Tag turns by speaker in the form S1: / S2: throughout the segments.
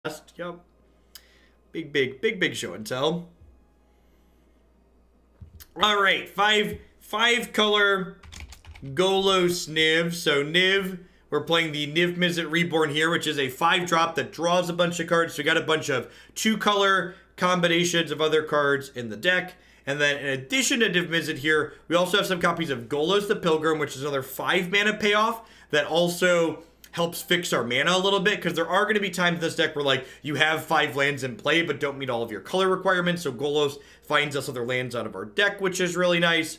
S1: Yep. Big show and tell. All right, five color Golos Niv. So Niv, we're playing the Niv-Mizzet Reborn here, which is a 5-drop that draws a bunch of cards. So we got a bunch of 2-color combinations of other cards in the deck. And then in addition to Niv-Mizzet here, we also have some copies of Golos the Pilgrim, which is another 5 mana payoff that also helps fix our mana a little bit, because there are going to be times in this deck where, like, you have 5 lands in play but don't meet all of your color requirements, so Golos finds us other lands out of our deck, which is really nice.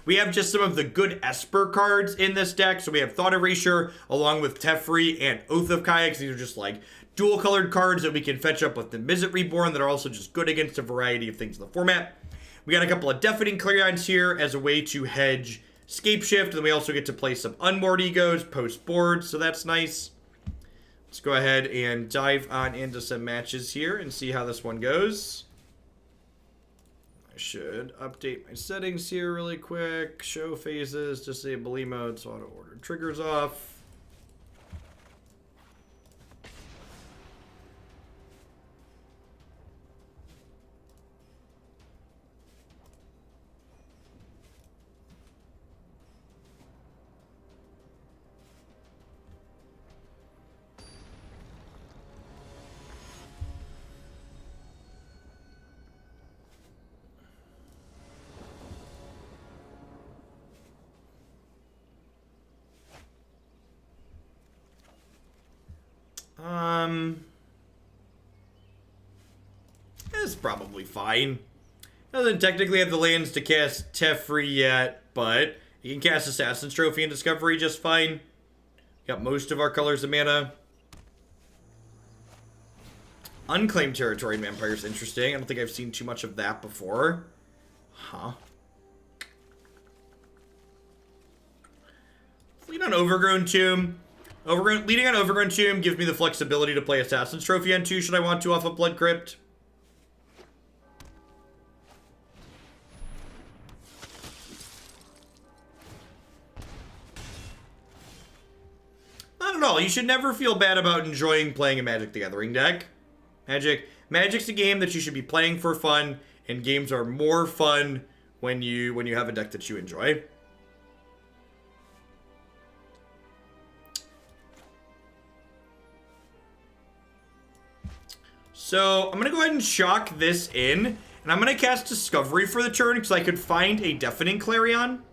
S1: We have just some of the good Esper cards in this deck, so we have Thought Erasure along with Teferi and Oath of Kayaks. These are just, like, dual-colored cards that we can fetch up with the Niv-Mizzet Reborn that are also just good against a variety of things in the format. We got a couple of Deafening Clarions here as a way to hedge Scapeshift, and then we also get to play some Unmoored Egos post-board, so that's nice. Let's go ahead and dive on into some matches here and see how this one goes. I should update my settings here really quick. Show phases, disable emotes, auto-order triggers off. It's probably fine. Doesn't technically have the lands to cast Teferi yet, but you can cast Assassin's Trophy and Discovery just fine. Got most of our colors of mana. Unclaimed Territory in Vampire is interesting. I don't think I've seen too much of that before. Huh. Lead on Overgrown Tomb. Leading on Overgrown Tomb gives me the flexibility to play Assassin's Trophy on 2 should I want to off of Blood Crypt. Not at all. You should never feel bad about enjoying playing a Magic the Gathering deck. Magic's a game that you should be playing for fun, and games are more fun when you have a deck that you enjoy. So I'm going to go ahead and shock this in, and I'm going to cast Discovery for the turn because I could find a Deafening Clarion.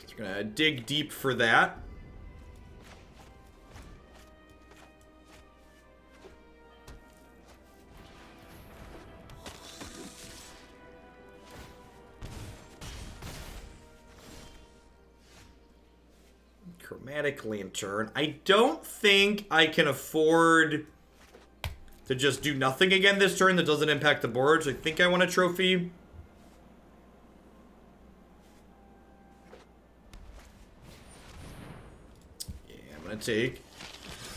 S1: So I'm going to dig deep for that. Chromatic Lantern. I don't think I can afford to just do nothing again this turn that doesn't impact the board, so I think I want a trophy. Yeah, I'm going to take.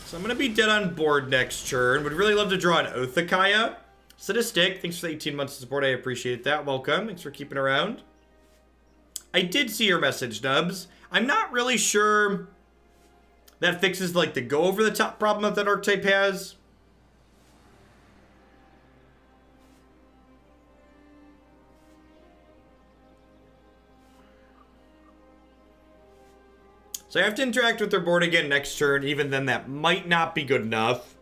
S1: So I'm going to be dead on board next turn. Would really love to draw an Oathakaya. Sadistic, thanks for the 18 months of support. I appreciate that. Welcome. Thanks for keeping around. I did see your message, Nubs. I'm not really sure that fixes, like, the go-over-the-top problem that archetype has. So I have to interact with their board again next turn. Even then, that might not be good enough.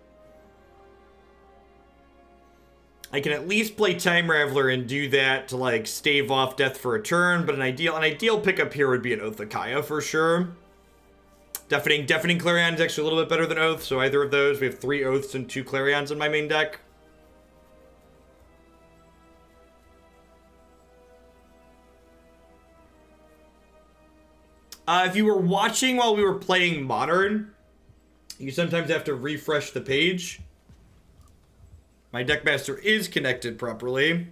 S1: I can at least play Time Raveler and do that to, like, stave off death for a turn, but an ideal pickup here would be an Oathakaya for sure. Deafening Clarion is actually a little bit better than Oath, so either of those. We have 3 Oaths and 2 Clarions in my main deck. If you were watching while we were playing Modern, you sometimes have to refresh the page. My Deckmaster is connected properly.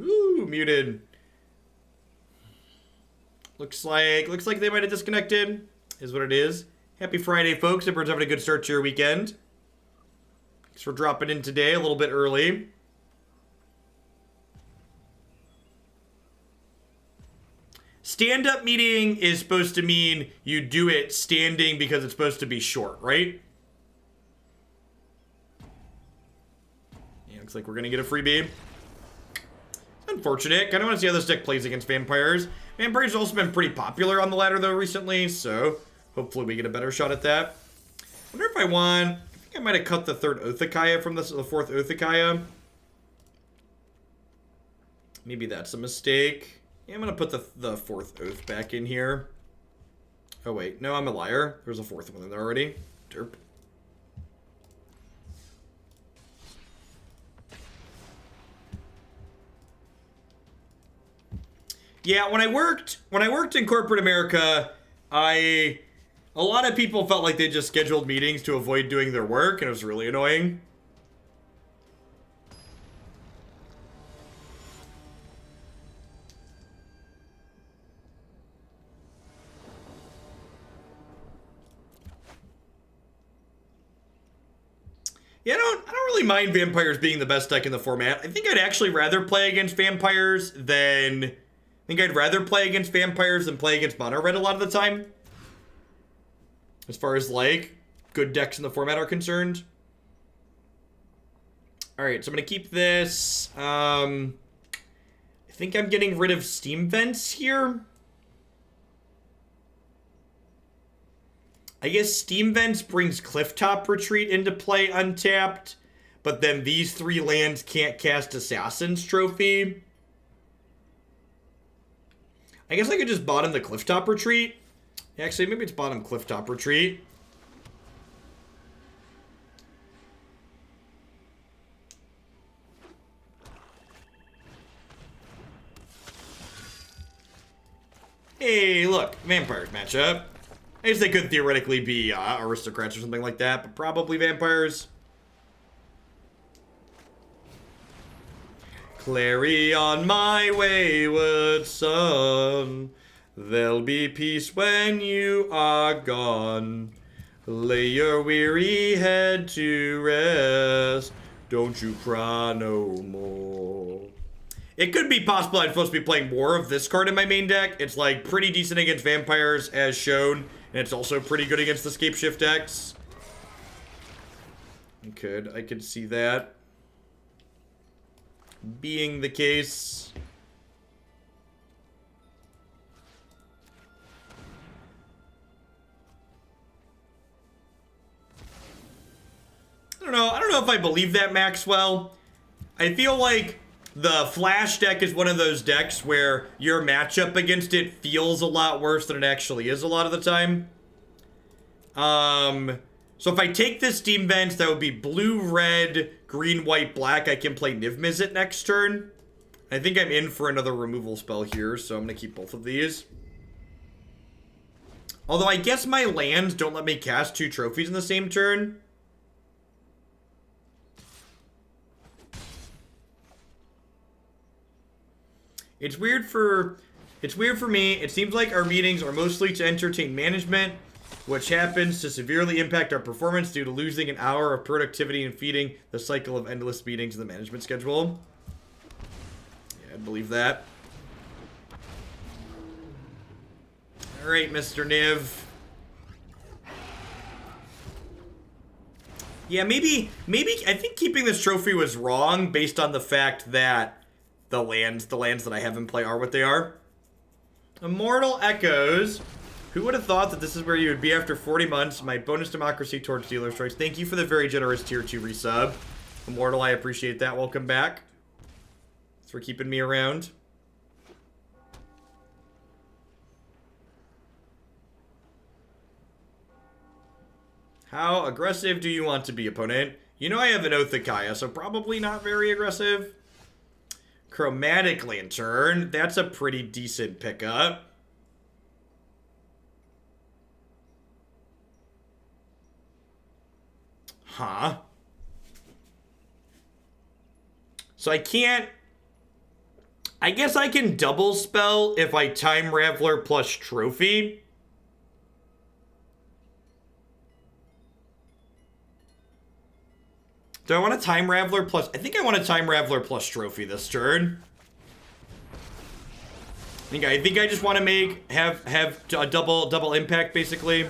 S1: Ooh, muted. Looks like they might have disconnected, is what it is. Happy Friday, folks. Everyone's having a good start to your weekend. Thanks for dropping in today a little bit early. Stand-up meeting is supposed to mean you do it standing because it's supposed to be short, right? Yeah, looks like we're going to get a freebie. Unfortunate. Kind of want to see how this deck plays against vampires. Vampires have also been pretty popular on the ladder, though, recently, so hopefully we get a better shot at that. I wonder if I think I might have cut the third Othakaya from the fourth Othakaya. Maybe that's a mistake. Yeah, I'm going to put the fourth Oath back in here. Oh, wait. No, I'm a liar. There's a fourth one in there already. Derp. Yeah, when I worked in corporate America, a lot of people felt like they just scheduled meetings to avoid doing their work, and it was really annoying. Yeah, I don't really mind vampires being the best deck in the format. I think I'd actually rather play against vampires than play against mono red a lot of the time. As far as, like, good decks in the format are concerned. Alright, so I'm going to keep this. I think I'm getting rid of Steam Vents here. I guess Steam Vents brings Clifftop Retreat into play untapped. But then these 3 lands can't cast Assassin's Trophy. I guess I could just bottom the Clifftop Retreat. Actually, maybe it's bottom Clifftop Retreat. Hey, look, vampires matchup. I guess they could theoretically be aristocrats or something like that, but probably vampires. Clarion, my wayward son, there'll be peace when you are gone. Lay your weary head to rest, don't you cry no more. It could be possible I'm supposed to be playing more of this card in my main deck. It's like pretty decent against vampires as shown, and it's also pretty good against the Scape Shift decks. I could see that being the case. I don't know if I believe that, Maxwell. I feel like the Flash deck is one of those decks where your matchup against it feels a lot worse than it actually is a lot of the time. So if I take this Steam Vents, that would be blue, red, green, white, black. I can play Niv-Mizzet next turn. I think I'm in for another removal spell here, so I'm going to keep both of these. Although I guess my lands don't let me cast 2 trophies in the same turn. It's weird for me. It seems like our meetings are mostly to entertain management, which happens to severely impact our performance due to losing an hour of productivity and feeding the cycle of endless meetings in the management schedule. Yeah, I believe that. All right, Mr. Niv. Yeah, maybe I think keeping this trophy was wrong based on the fact that the lands that I have in play are what they are. Immortal Echoes. Who would have thought that this is where you would be after 40 months? My bonus democracy towards Dealer Strikes. Thank you for the very generous tier 2 resub. Immortal, I appreciate that. Welcome back. Thanks for keeping me around. How aggressive do you want to be, opponent? You know I have an Othakaya, so probably not very aggressive. Chromatic Lantern. That's a pretty decent pickup. Huh. So I can't I guess I can double spell if I time Raveler plus Trophy. Do I want to time Raveler plus... I think I want to time Raveler plus Trophy this turn. I think I just want to have a double impact, basically.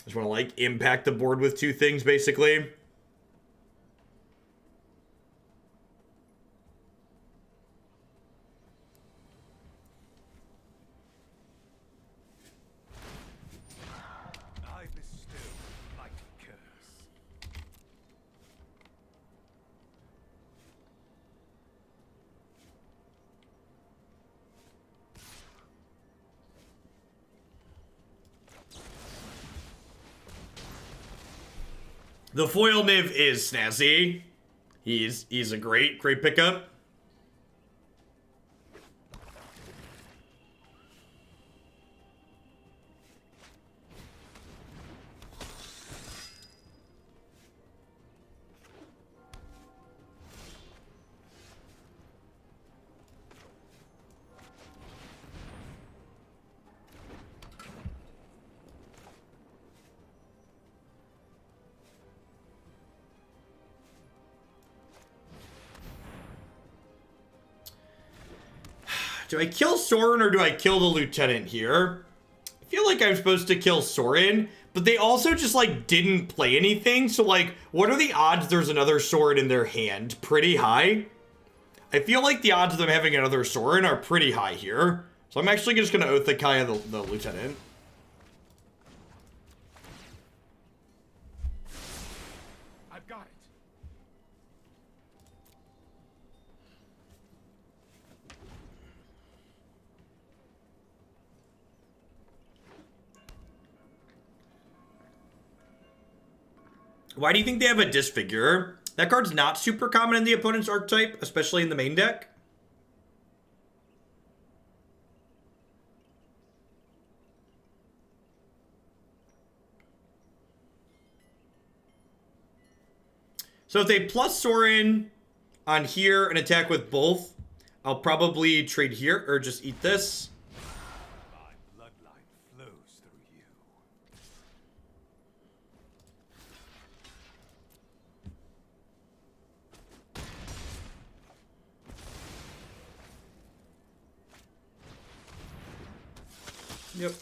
S1: Just want to, like, impact the board with two things, basically.
S2: I bestow my curse.
S1: The foil Niv is snazzy. He's a great pickup. Do I kill Sorin or do I kill the Lieutenant here? I feel like I'm supposed to kill Sorin, but they also just, like, didn't play anything. So, like, what are the odds there's another Sorin in their hand? Pretty high. I feel like the odds of them having another Sorin are pretty high here. So I'm actually just going to Oath the Kaya the Lieutenant.
S2: I've got it.
S1: Why do you think they have a Disfigure? That card's not super common in the opponent's archetype, especially in the main deck. So if they plus Sorin on here and attack with both, I'll probably trade here or just eat this.
S2: My bloodline flows through you.
S1: Yep.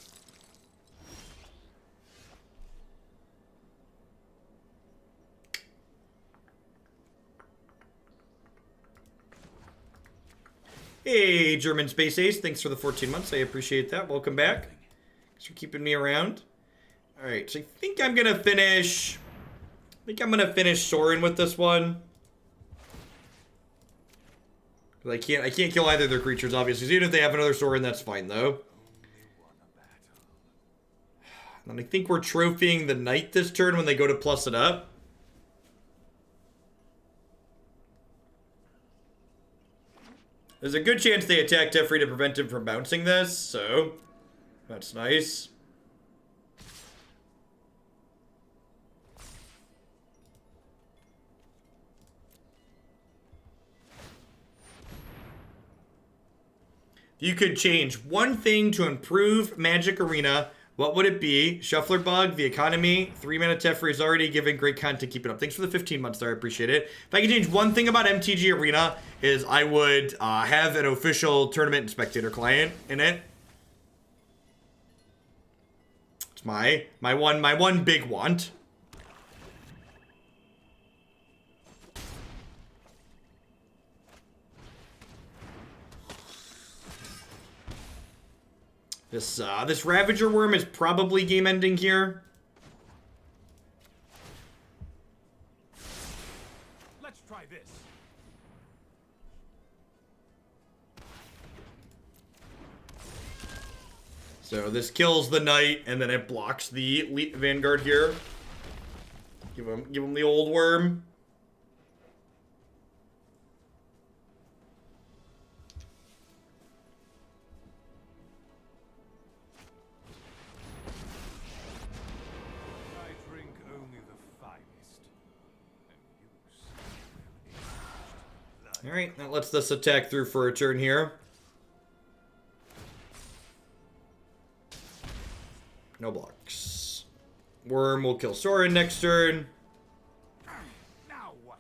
S1: Hey, German Space Ace. Thanks for the 14 months. I appreciate that. Welcome back. Thanks for keeping me around. All right, so I think I'm going to finish... Sorin with this one. I can't kill either of their creatures, obviously. So even if they have another Sorin, that's fine, though. And I think we're trophying the Knight this turn when they go to plus it up. There's a good chance they attack Teferi to prevent him from bouncing this, so that's nice. If you could change one thing to improve Magic Arena, what would it be? Shuffler Bug, the economy, 3-mana Teferi is already giving great content. Keep it up. Thanks for the 15 months there. I appreciate it. If I could change one thing about MTG Arena is I would have an official tournament and spectator client in it. It's my one big want. This Ravager Wurm is probably game ending here.
S2: Let's try this.
S1: So this kills the knight, and then it blocks the Vanguard here. Give him the old worm.
S2: I drink only the finest, and use blood.
S1: All right, that lets us attack through for a turn here. No blocks. Worm will kill Sorin next turn.
S2: Now what?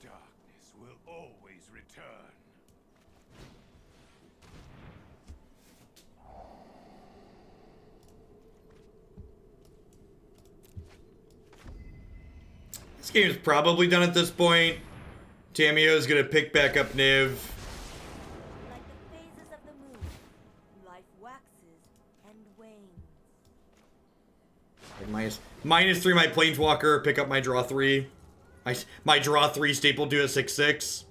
S2: Darkness will always return.
S1: This game is probably done at this point. Tamiyo is going to pick back up Niv.
S3: Like the phases of the moon, life waxes and wanes.
S1: -3 my Planeswalker, pick up my draw 3. My draw 3 staple do a 6/6.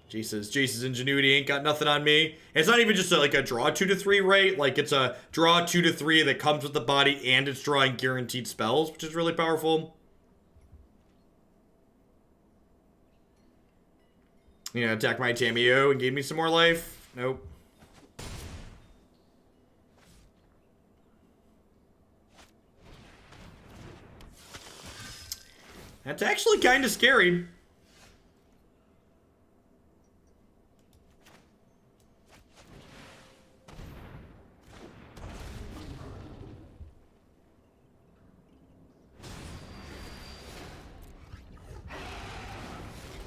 S1: Jace's ingenuity ain't got nothing on me. It's not even just like a draw 2 to 3, right? Like it's a draw 2 to 3 that comes with the body and it's drawing guaranteed spells, which is really powerful. You know, attack my Tamiyo and gain me some more life. Nope. That's actually kind of scary.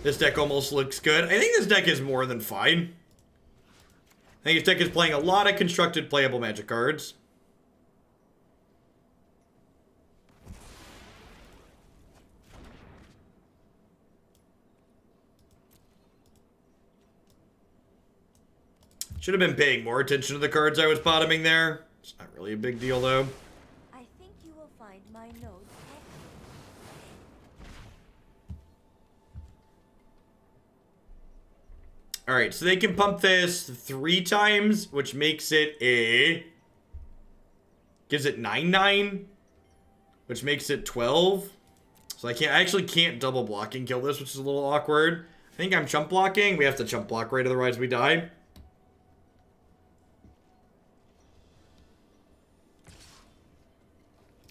S1: This deck almost looks good. I think this deck is more than fine. I think this deck is playing a lot of constructed playable Magic cards. Should have been paying more attention to the cards I was bottoming there. It's not really a big deal though.
S3: I think you will find my notes helpful.
S1: Alright, so they can pump this 3 times, which makes it a... gives it 9/9, which makes it 12. So I actually can't double block and kill this, which is a little awkward. I think I'm chump blocking. We have to chump block, right? Otherwise we die.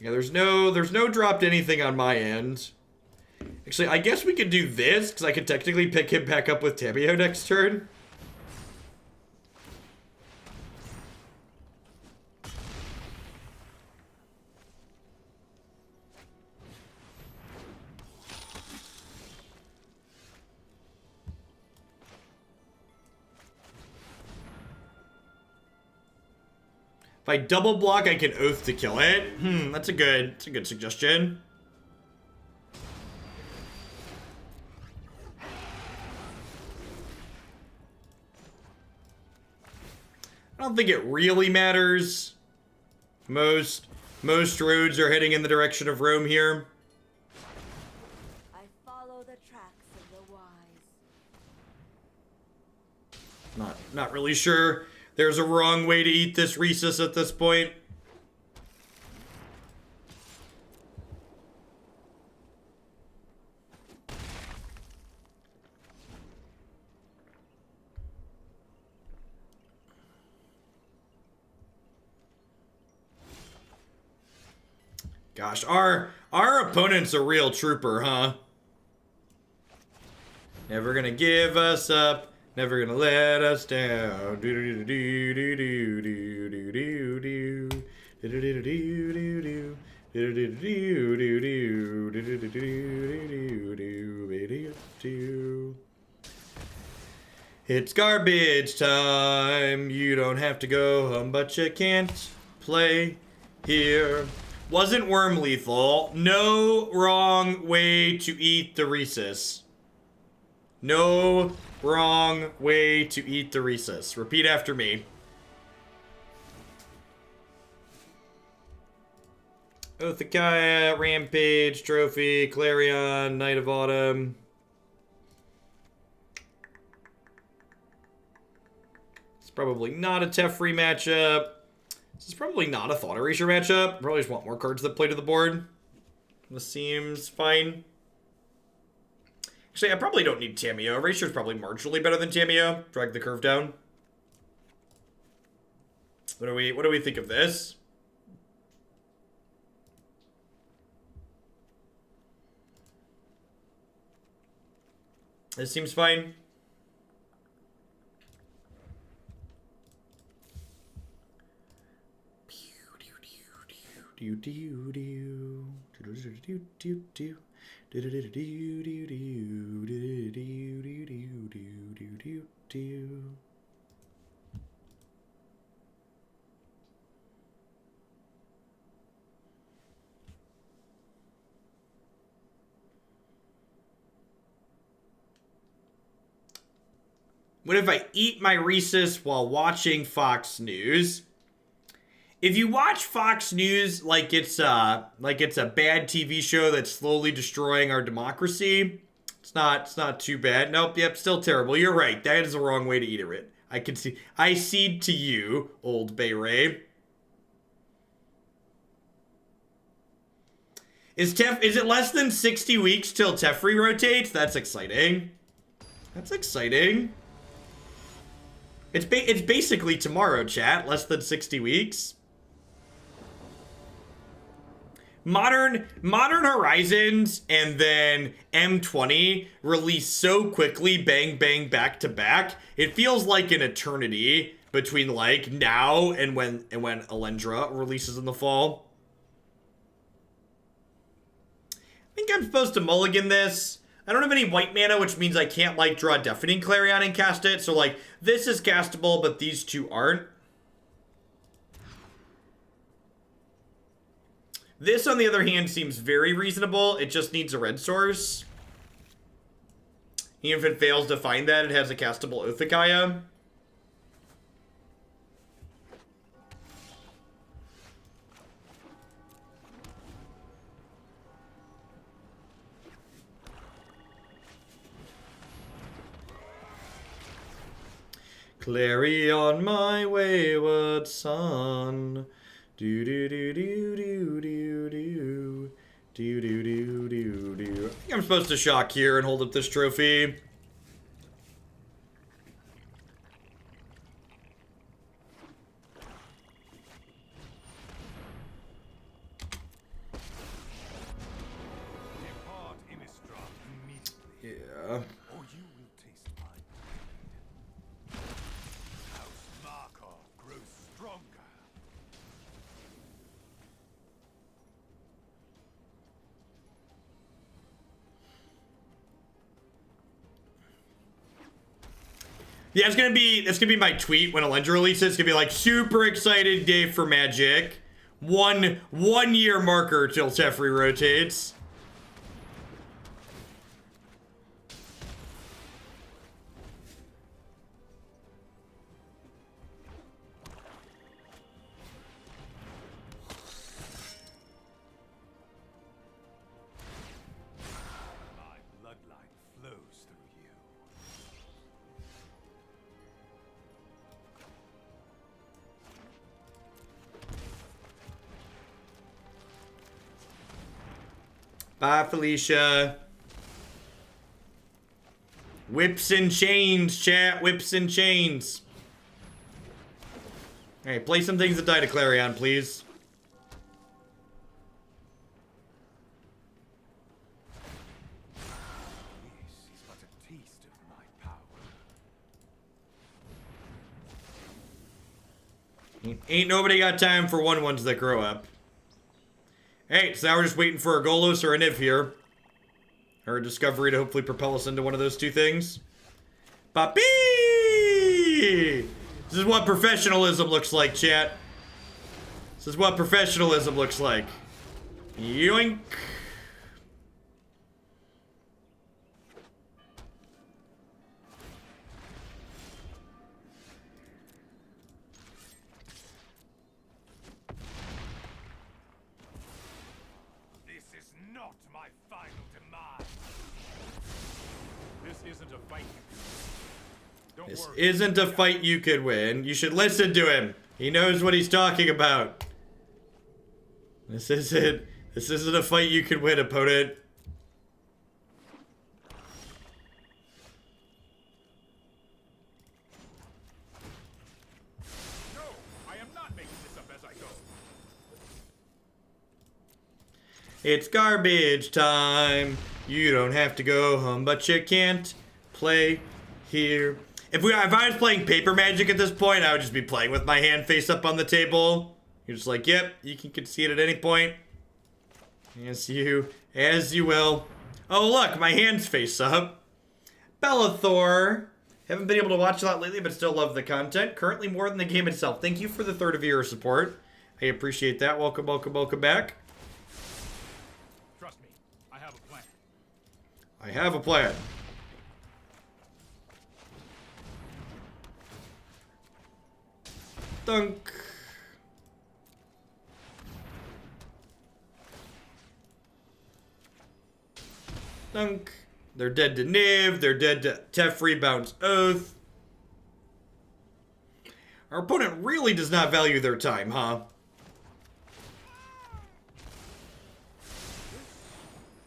S1: Yeah, there's no dropped anything on my end. Actually, I guess we could do this, because I could technically pick him back up with Tamiyo next turn. If I double block, I can Oath to kill it. That's a good suggestion. I don't think it really matters. Most roads are heading in the direction of Rome here.
S3: I follow the tracks of the wise.
S1: Not really sure there's a wrong way to eat this Rhesus at this point. Gosh, our opponent's a real trooper, huh? Never gonna give us up, never gonna let us down. It's garbage time. You don't have to go home, but you can't play here. Wasn't worm lethal. No wrong way to eat the Rhesus. No wrong way to eat the Rhesus. Repeat after me. Othakaya, Rampage, Trophy, Clarion, Knight of Autumn. It's probably not a Teferi matchup. This is probably not a Thought Erasure matchup. Probably just want more cards that play to the board. This seems fine. Actually, I probably don't need Tamiyo. Erasure is probably marginally better than Tamiyo. Drag the curve down. What do we think of this? This seems fine. What if I eat my Reese's while watching Fox News? If you watch Fox News like it's a bad TV show that's slowly destroying our democracy, it's not too bad. Nope, yep, still terrible. You're right. That is the wrong way to eat it. I cede to you, old Bay Ray. Is it less than 60 weeks till Teferi rotates? That's exciting. That's exciting. It's basically tomorrow, chat. Less than 60 weeks. Modern Horizons and then M20 release so quickly, bang, bang, back to back. It feels like an eternity between like now and when Alendra releases in the fall. I think I'm supposed to mulligan this. I don't have any white mana, which means I can't like draw Deafening Clarion and cast it. So like this is castable, but these two aren't. This, on the other hand, seems very reasonable. It just needs a red source. Even if it fails to find that, it has a castable Othakaya. Clarion, my wayward son. Do do do do do do do do do do do do. I think I'm supposed to shock here and hold up this trophy.
S2: Depart, Innistrad, immediately.
S1: Yeah.
S2: Or you will taste my pain. House Markov grows stronger.
S1: Yeah, that's gonna be my tweet when Alendra releases. It's gonna be like super excited day for Magic. One year marker till Teferi rotates.
S2: My bloodline flows through you.
S1: Bye, Felicia. Whips and chains, chat. Whips and chains. Alright, play some things that die to Clarion, please.
S2: This is but a taste of my power.
S1: Ain't nobody got time for ones that grow up. Hey, so now we're just waiting for a Golos or a Niv here. Or a Discovery to hopefully propel us into one of those two things. Papi! This is what professionalism looks like, chat. This is what professionalism looks like. Yoink.
S2: not my final demise. This isn't a fight you can win. Don't
S1: This
S2: worry.
S1: isn't a fight you could win. You should listen to him. He knows what he's talking about. This isn't a fight you could win, opponent.
S2: No, I am not making this up as I go.
S1: It's garbage time. You don't have to go home, but you can't play here. If I was playing paper magic at this point, I would just be playing with my hand face up on the table. You're just like, yep, you can concede at any point. As you will. Oh, look, my hand's face up. Bellathor. Haven't been able to watch a lot lately, but still love the content. Currently more than the game itself. Thank you for the third of your support. I appreciate that. Welcome, welcome, welcome back.
S2: Trust me, I have a plan.
S1: I have a plan. Dunk. Dunk. They're dead to Niv. They're dead to Teferi, Bounce Oath. Our opponent really does not value their time, huh?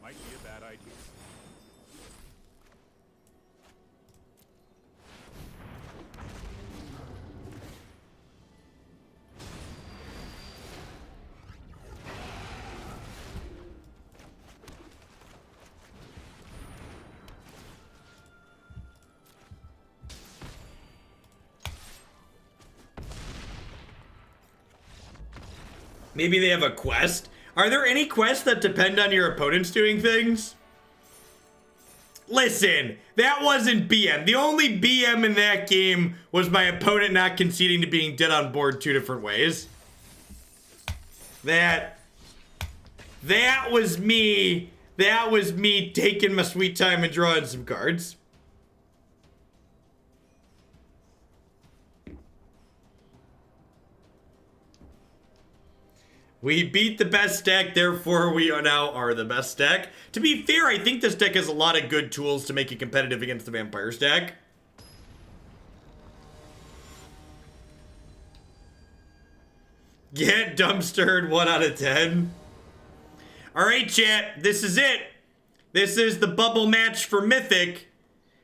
S2: Might be a bad idea.
S1: Maybe they have a quest? Are there any quests that depend on your opponents doing things? Listen, that wasn't BM. The only BM in that game was my opponent not conceding to being dead on board 2 different ways. That was me. That was me taking my sweet time and drawing some cards. We beat the best deck, therefore we now are the best deck. To be fair, I think this deck has a lot of good tools to make it competitive against the Vampires deck. Get dumpstered 1 out of 10. Alright, chat, this is it. This is the bubble match for Mythic.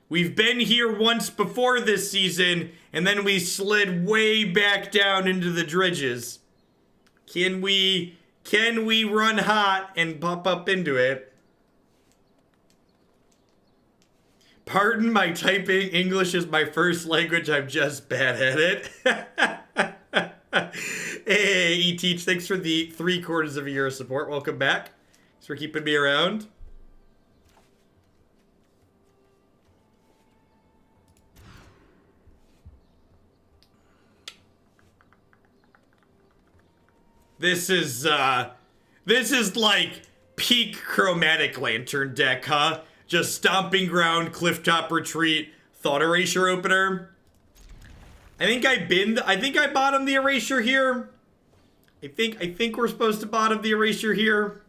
S1: We've been here once before this season, and then we slid way back down into the dredges. Can we run hot and pop up into it? Pardon my typing. English is my first language. I'm just bad at it. Hey, E-Teach, thanks for the 3/4 of a year of support. Welcome back. Thanks for keeping me around. This is like peak Chromatic Lantern deck, huh? Just Stomping Ground, Clifftop Retreat, Thought Erasure opener. I think I bottomed the Erasure here. I think we're supposed to bottom the Erasure here.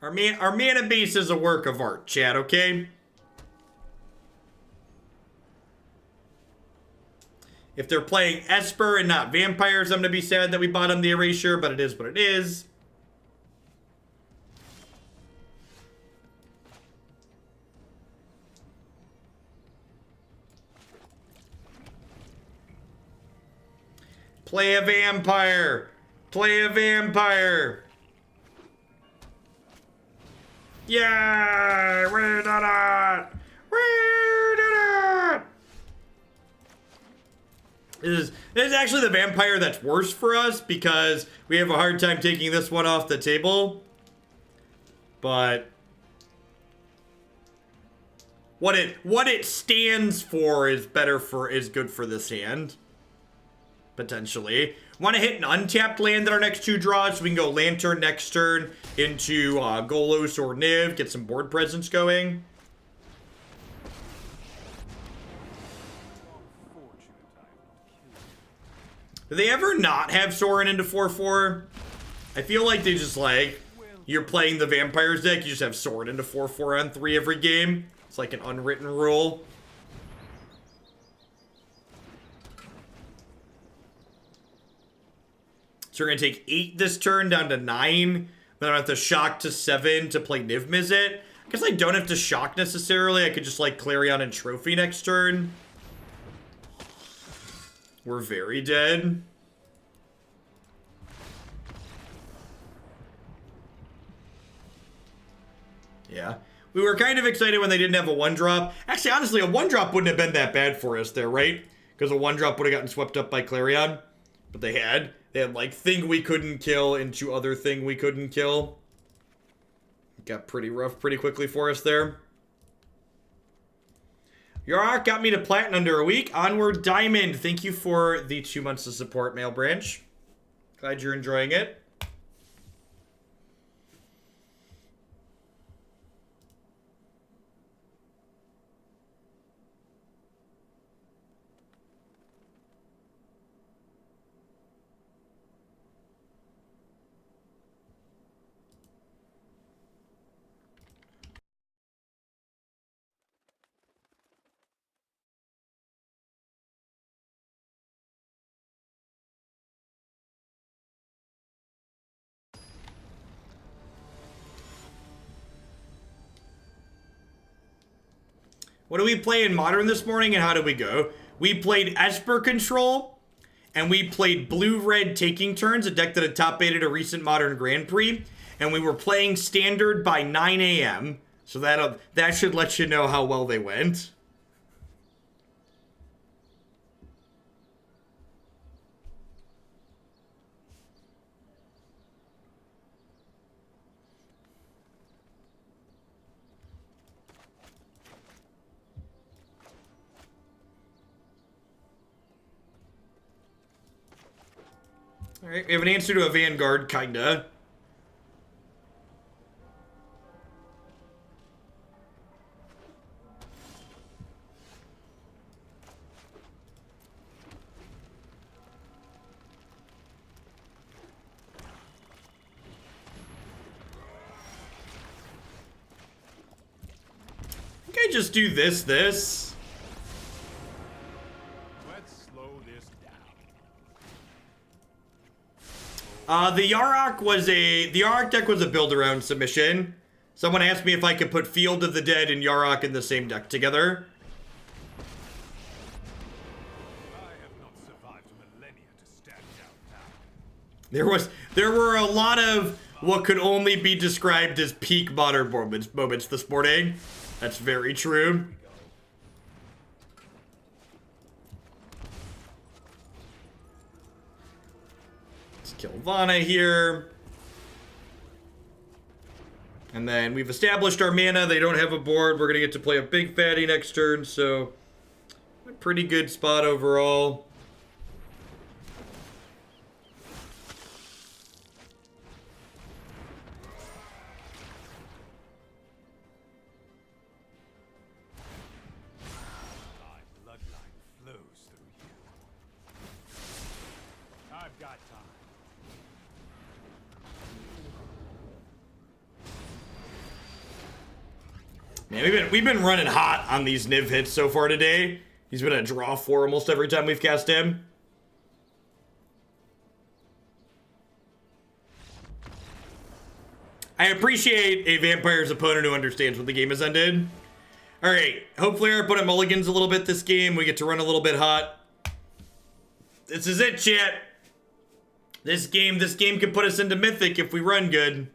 S1: Our mana base is a work of art, chat, okay? If they're playing Esper and not Vampires, I'm going to be sad that we bottomed the Erasure, but it is what it is. Play a Vampire! Play a Vampire! Yeah! We did it! We did it! This is actually the Vampire that's worse for us because we have a hard time taking this one off the table. But what it stands for is good for this hand. Potentially. Want to hit an untapped land in our next 2 draws so we can go Lantern next turn into Golos or Niv, get some board presence going. Do they ever not have Sorin into 4/4? I feel like they just like, you're playing the vampires deck, you just have sword into 4/4 on 3 every game. It's like an unwritten rule. So we're gonna take 8 this turn down to 9. Then I have to shock to 7 to play Niv-Mizzet. I guess I don't have to shock necessarily. I could just like Clarion and Trophy next turn. We're very dead. Yeah. We were kind of excited when they didn't have a 1-drop. Actually, honestly, a 1-drop wouldn't have been that bad for us there, right? Because a 1-drop would have gotten swept up by Clarion. But they had. They had, like, thing we couldn't kill into other thing we couldn't kill. It got pretty rough pretty quickly for us there. Your arc got me to Platinum under a week. Onward Diamond. Thank you for the 2 months of support, Mail Branch. Glad you're enjoying it. What do we play in Modern this morning and how did we go? We played Esper Control and we played Blue-Red Taking Turns, a deck that had top 8 at a recent Modern Grand Prix. And we were playing Standard by 9 a.m. So that should let you know how well they went. Alright, we have an answer to a Vanguard, kinda. I think I just do this.
S2: Let's slow this down.
S1: The Yarok deck was a build-around submission. Someone asked me if I could put Field of the Dead and Yarok in the same deck together.
S2: I have not survived millennia to stand down now.
S1: There were a lot of what could only be described as peak modern moments this morning. That's very true. Let's kill Vana here. And then we've established our mana. They don't have a board. We're going to get to play a big fatty next turn, so a pretty good spot overall.
S2: My bloodline flows through you. I've got time.
S1: Man, we've been running hot on these Niv hits so far today. He's been a draw 4 almost every time we've cast him. I appreciate a vampire's opponent who understands when the game has ended. Alright, hopefully our opponent mulligans a little bit this game. We get to run a little bit hot. This is it, chat. This game can put us into Mythic if we run good.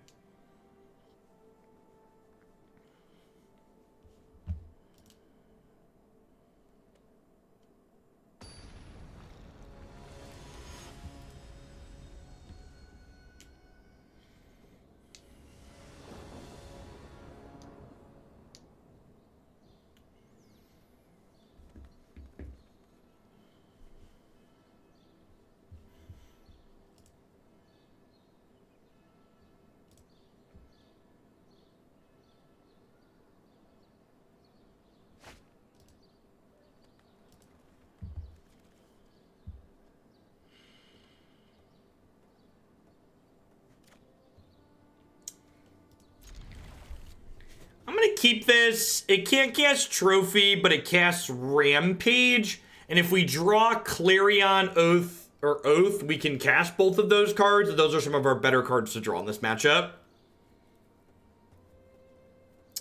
S1: keep this. It can't cast Trophy, but it casts Rampage. And if we draw Clarion, Oath, or Oath, we can cast both of those cards. Those are some of our better cards to draw in this matchup.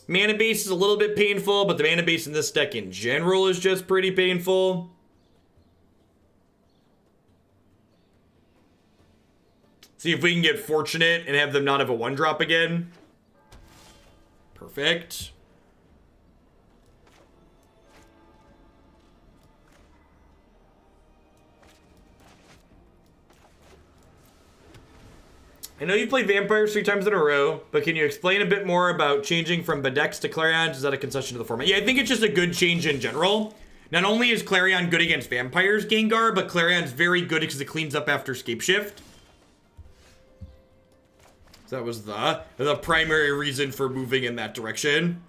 S1: Mana base is a little bit painful, but the mana base in this deck in general is just pretty painful. See if we can get fortunate and have them not have a 1-drop again. Perfect. I know you played Vampires 3 times in a row, but can you explain a bit more about changing from Bedex to Clarion? Is that a concession to the format? Yeah, I think it's just a good change in general. Not only is Clarion good against Vampires, Gengar, but Clarion's very good because it cleans up after Scapeshift. So that was the primary reason for moving in that direction.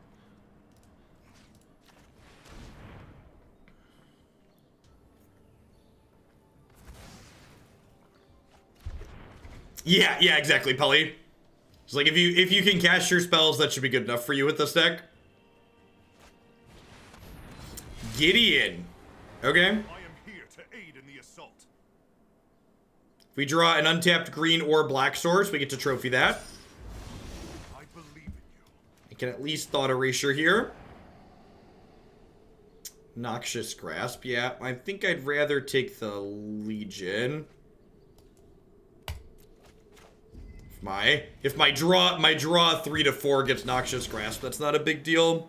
S1: Yeah, exactly, Pelly. It's like if you can cast your spells, that should be good enough for you with this deck. Gideon. Okay.
S2: I am here to aid in the assault.
S1: If we draw an untapped green or black source, we get to trophy that.
S2: I believe in you.
S1: I can at least Thought Erasure here. Noxious Grasp. Yeah, I think I'd rather take the Legion. If my draw 3 to 4 gets Noxious Grasp, that's not a big deal.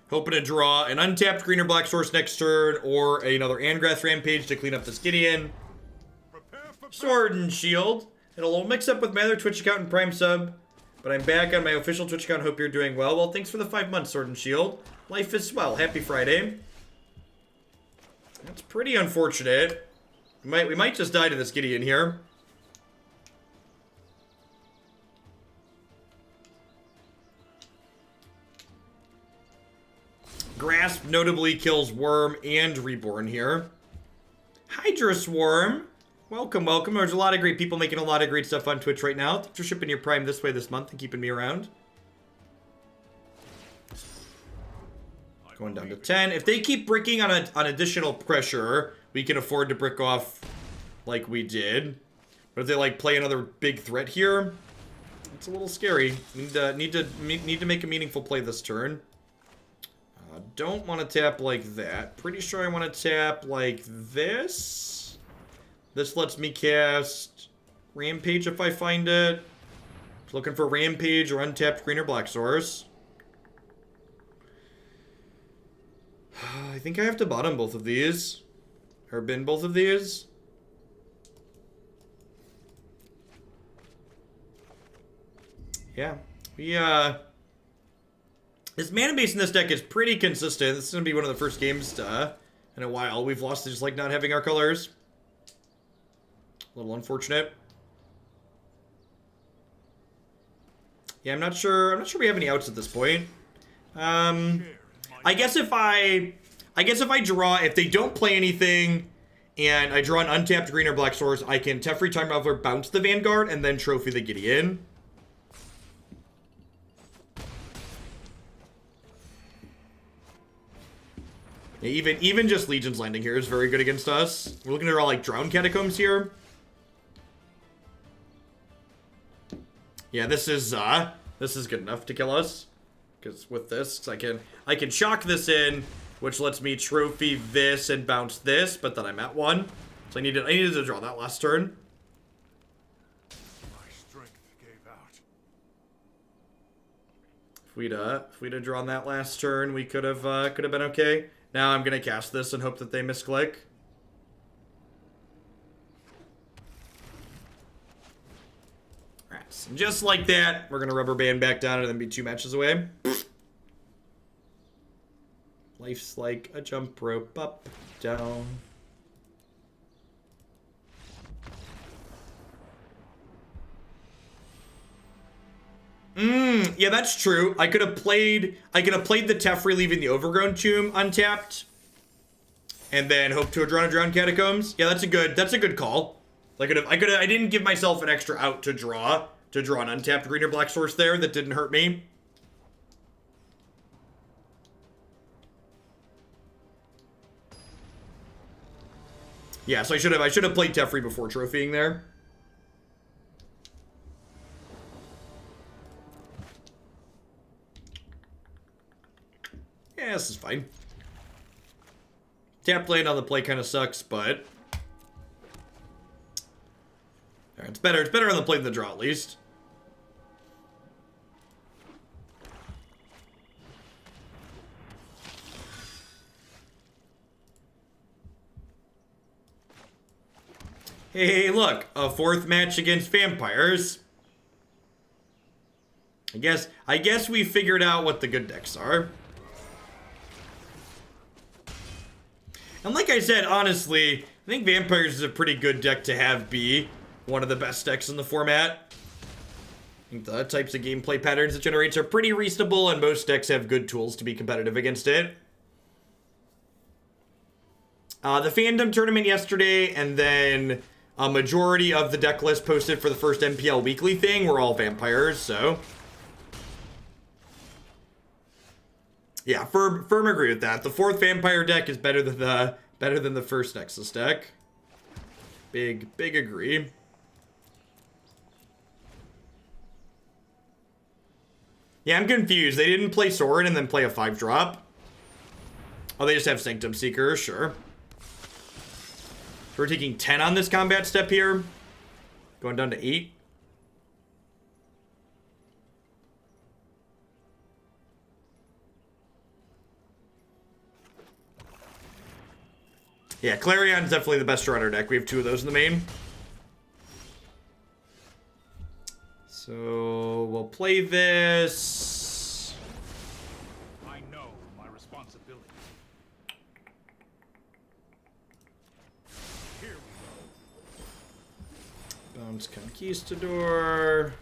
S1: Hoping to draw an untapped green or black source next turn, or another Angrath Rampage to clean up this Gideon. Sword and Shield. It'll mix up with my other Twitch account and Prime sub, but I'm back on my official Twitch account. Hope you're doing well. Well, thanks for the 5 months, Sword and Shield. Life is swell. Happy Friday. That's pretty unfortunate. We might just die to this Gideon here. Grasp notably kills Worm and Reborn here. Hydrous Worm. Welcome. There's a lot of great people making a lot of great stuff on Twitch right now. Thanks for shipping your Prime this way this month and keeping me around. Going down to 10. If they keep bricking on additional pressure, we can afford to brick off like we did. But if they like play another big threat here, it's a little scary. Need to make a meaningful play this turn. Don't want to tap like that. Pretty sure I want to tap like this. This lets me cast Rampage if I find it. Just looking for Rampage or untapped green or black source. I think I have to bottom both of these. Or bin both of these. Yeah. This mana base in this deck is pretty consistent. This is going to be one of the first games in a while we've lost to just like not having our colors. A little unfortunate. Yeah, I'm not sure we have any outs at this point. I guess if I draw, if they don't play anything, and I draw an untapped green or black source, I can Teferi, Time Raveler, bounce the Vanguard, and then trophy the Gideon. Yeah, even just Legion's Landing here is very good against us. We're looking to draw like Drowned Catacombs here. Yeah, this is good enough to kill us. Because with this, I can shock this in, which lets me trophy this and bounce this, but then I'm at 1. So I needed to draw that last turn.
S2: My strength gave out.
S1: If we'd have drawn that last turn, we could have been okay. Now I'm gonna cast this and hope that they misclick. Alright, and just like that, we're gonna rubber band back down and then be 2 matches away. Life's like a jump rope up, down. Yeah, that's true. I could have played the Teferi leaving the Overgrown Tomb untapped. And then hope to draw a Drowned Catacombs. Yeah, that's a good call. I didn't give myself an extra out to draw an untapped green or black source there. That didn't hurt me. Yeah, so I should have played Teferi before trophying there. Yeah, this is fine. Tap land on the play kind of sucks, but it's better on the play than the draw, at least. Hey, look, a fourth match against vampires. I guess we figured out what the good decks are. And like I said, honestly, I think Vampires is a pretty good deck to have be one of the best decks in the format. I think the types of gameplay patterns it generates are pretty reasonable, and most decks have good tools to be competitive against it. The fandom tournament yesterday, and then a majority of the deck list posted for the first MPL weekly thing were all Vampires, so yeah, firm agree with that. The fourth Vampire deck is better than the first Nexus deck. Big agree. Yeah, I'm confused. They didn't play Sword and then play a 5-drop. Oh, they just have Sanctum Seeker, sure. So we're taking 10 on this combat step here. Going down to 8. Yeah, Clarion's definitely the best draw in our deck. We have 2 of those in the main. So we'll play this.
S2: I know my responsibility. Here we go.
S1: Bounce Conquistador.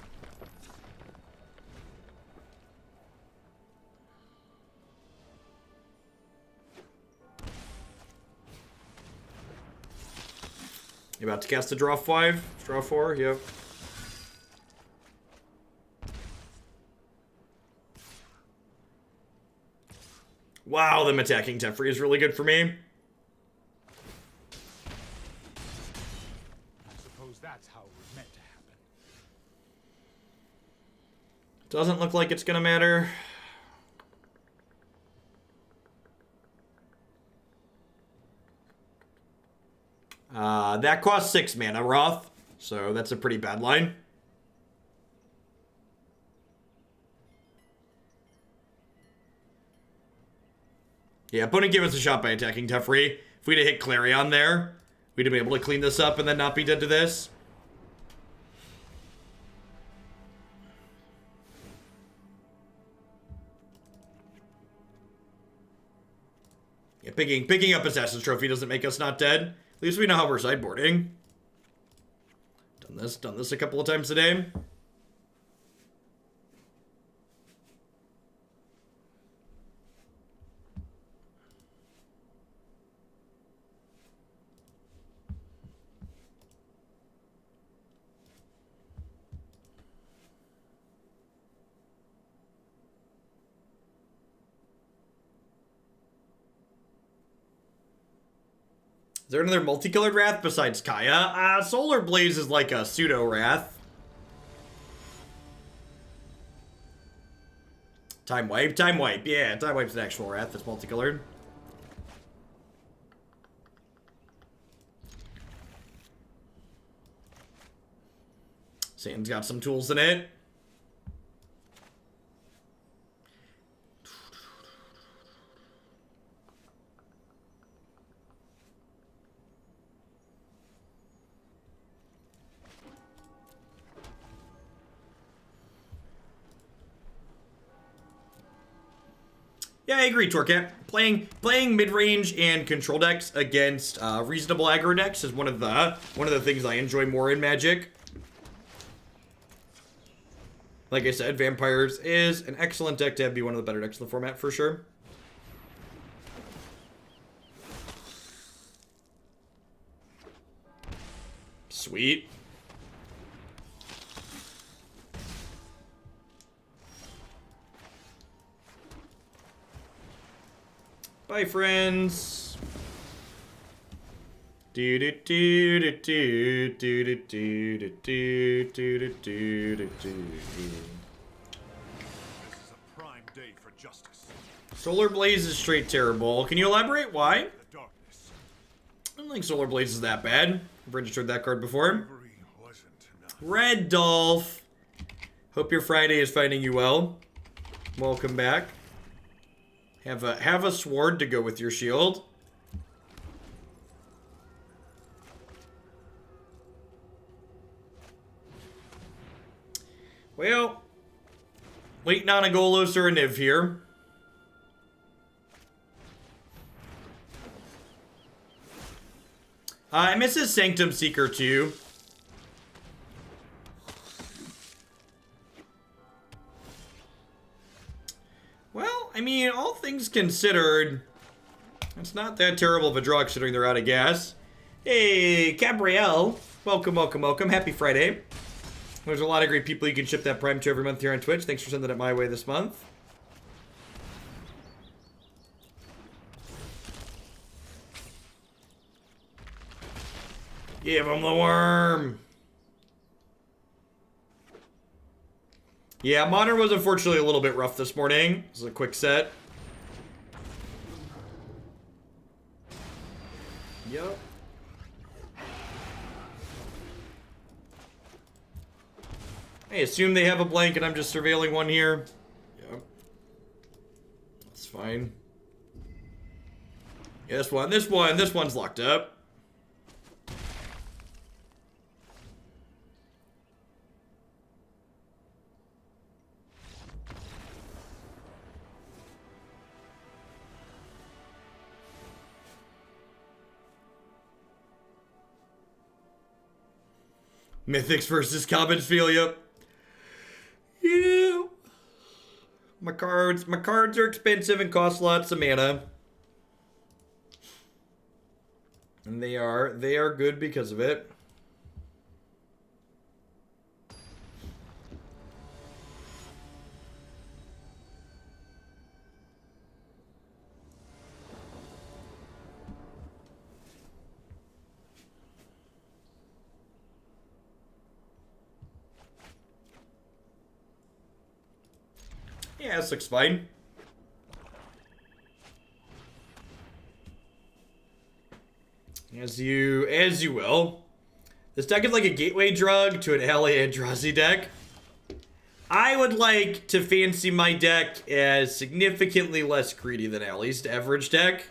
S1: You about to cast a draw 5? Draw 4? Yep. Wow, them attacking Teferi is really good for me.
S2: I suppose that's how it was meant to happen.
S1: Doesn't look like it's gonna matter. That costs 6 mana, Roth. So that's a pretty bad line. Yeah, opponent gave us a shot by attacking Teferi. If we'd have hit Clarion there, we'd have been able to clean this up and then not be dead to this. Yeah, picking up Assassin's Trophy doesn't make us not dead. At least we know how we're sideboarding. Done this a couple of times today. Is there another multicolored Wrath besides Kaya? Solar Blaze is like a pseudo-Wrath. Time Wipe? Time Wipe, yeah. Time Wipe's an actual Wrath that's multicolored. Sand's got some tools in it. Yeah, I agree, Torcat. Playing mid-range and control decks against reasonable aggro decks is one of the things I enjoy more in Magic. Like I said, Vampires is an excellent deck to have be one of the better decks in the format for sure. Sweet. Bye, friends. Do do do do do do do do do do do do do.
S2: This is a prime day for justice.
S1: Solar Blaze is straight terrible. Can you elaborate why?
S2: The darkness.
S1: I don't think Solar Blaze is that bad. I've registered that card before.
S2: Bravery wasn't enough.
S1: Red Dolph. Hope your Friday is finding you well. Welcome back. Have a sword to go with your shield. Well, waiting on a Golos or a Niv here. I miss his Sanctum Seeker too. Well, I mean, all things considered, it's not that terrible of a draw considering they're out of gas. Hey, Gabrielle. Welcome, welcome, welcome. Happy Friday. There's a lot of great people you can ship that Prime to every month here on Twitch. Thanks for sending it my way this month. Give him the worm. Yeah, Modern was unfortunately a little bit rough this morning. This is a quick set. Yep. I assume they have a blank and I'm just surveilling one here. Yep. That's fine. Yeah, this one's locked up. Mythics versus Commons feel, yep. Yeah. My cards are expensive and cost lots of mana. And they are good because of it. Yeah, this looks fine. As you will. This deck is like a gateway drug to an LA Eldrazi deck. I would like to fancy my deck as significantly less greedy than Ali's average deck.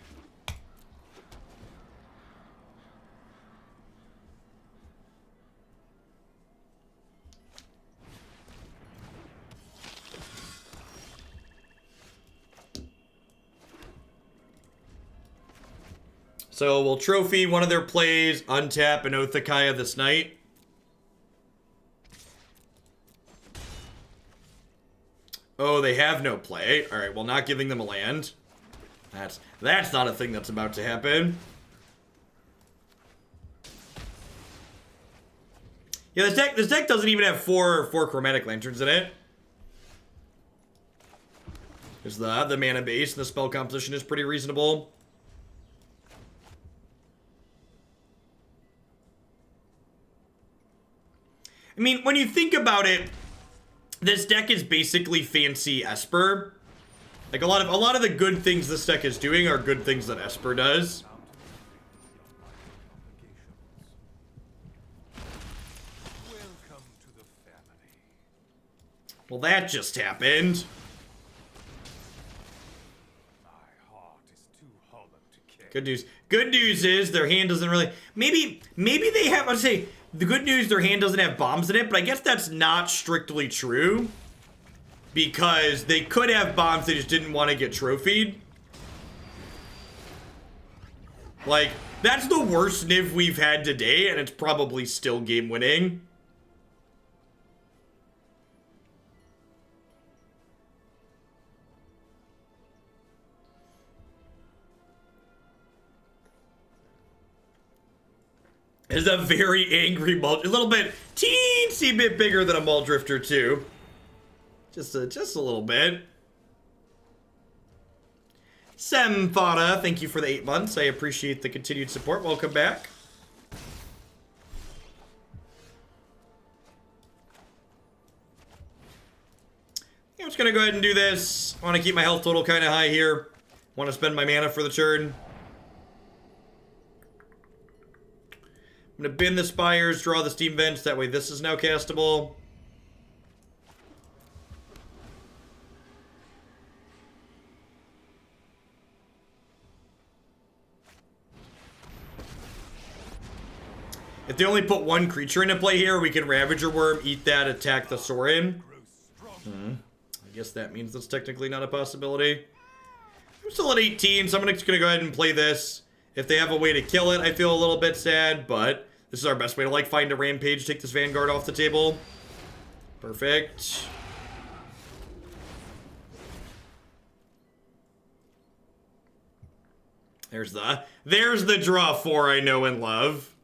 S1: So we'll trophy one of their plays, untap an Othakaya this night. Oh, they have no play. All right, well, not giving them a land. That's not a thing that's about to happen. Yeah, this deck doesn't even have four Chromatic Lanterns in it. Because the mana base and the spell composition is pretty reasonable. I mean, when you think about it, this deck is basically fancy Esper. Like a lot of the good things this deck is doing are good things that Esper does.
S2: Welcome to the family.
S1: Well, that just happened.
S2: My heart is too hollow to care.
S1: Good news. Good news is their hand doesn't really. Maybe they have. I'd say the good news, their hand doesn't have bombs in it, but I guess that's not strictly true. Because they could have bombs, they just didn't want to get trophied. Like, that's the worst Niv we've had today, and it's probably still game winning. Is a very angry Maul, a little bit, teensy bit bigger than a Maul Drifter too. Just a little bit. Semfada, thank you for the 8 months. I appreciate the continued support. Welcome back. I'm just gonna go ahead and do this. I want to keep my health total kind of high here. Want to spend my mana for the turn. I'm gonna bin the spires, draw the steam vents. That way, this is now castable. If they only put one creature into play here, we can Ravager Wurm, eat that, attack the Sorin. I guess that means that's technically not a possibility. I'm still at 18, so I'm just gonna go ahead and play this. If they have a way to kill it, I feel a little bit sad, but this is our best way to, like, find a Rampage, take this Vanguard off the table. Perfect. There's the draw 4 I know and love.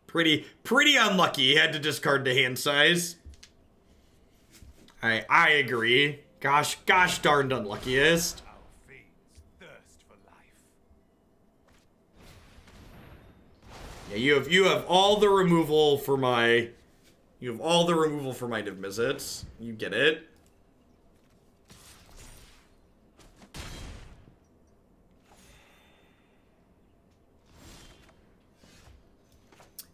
S1: Pretty unlucky. He had to discard the hand size. I agree. Gosh darned unluckiest.
S2: Our fiends thirst for life.
S1: Yeah, you have all the removal for my Niv-Mizzets. You get it.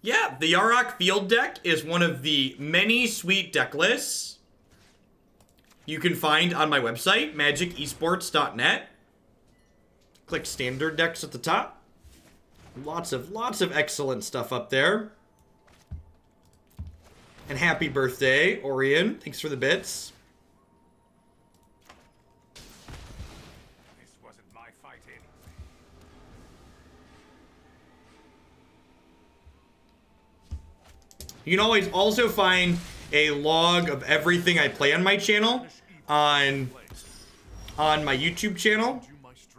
S1: Yeah, the Yarok field deck is one of the many sweet deck lists you can find on my website, magicesports.net. Click standard decks at the top. Lots of excellent stuff up there. And happy birthday, Orion. Thanks for the bits.
S2: This wasn't my fight anyway.
S1: You can always also find a log of everything I play on my channel on my YouTube channel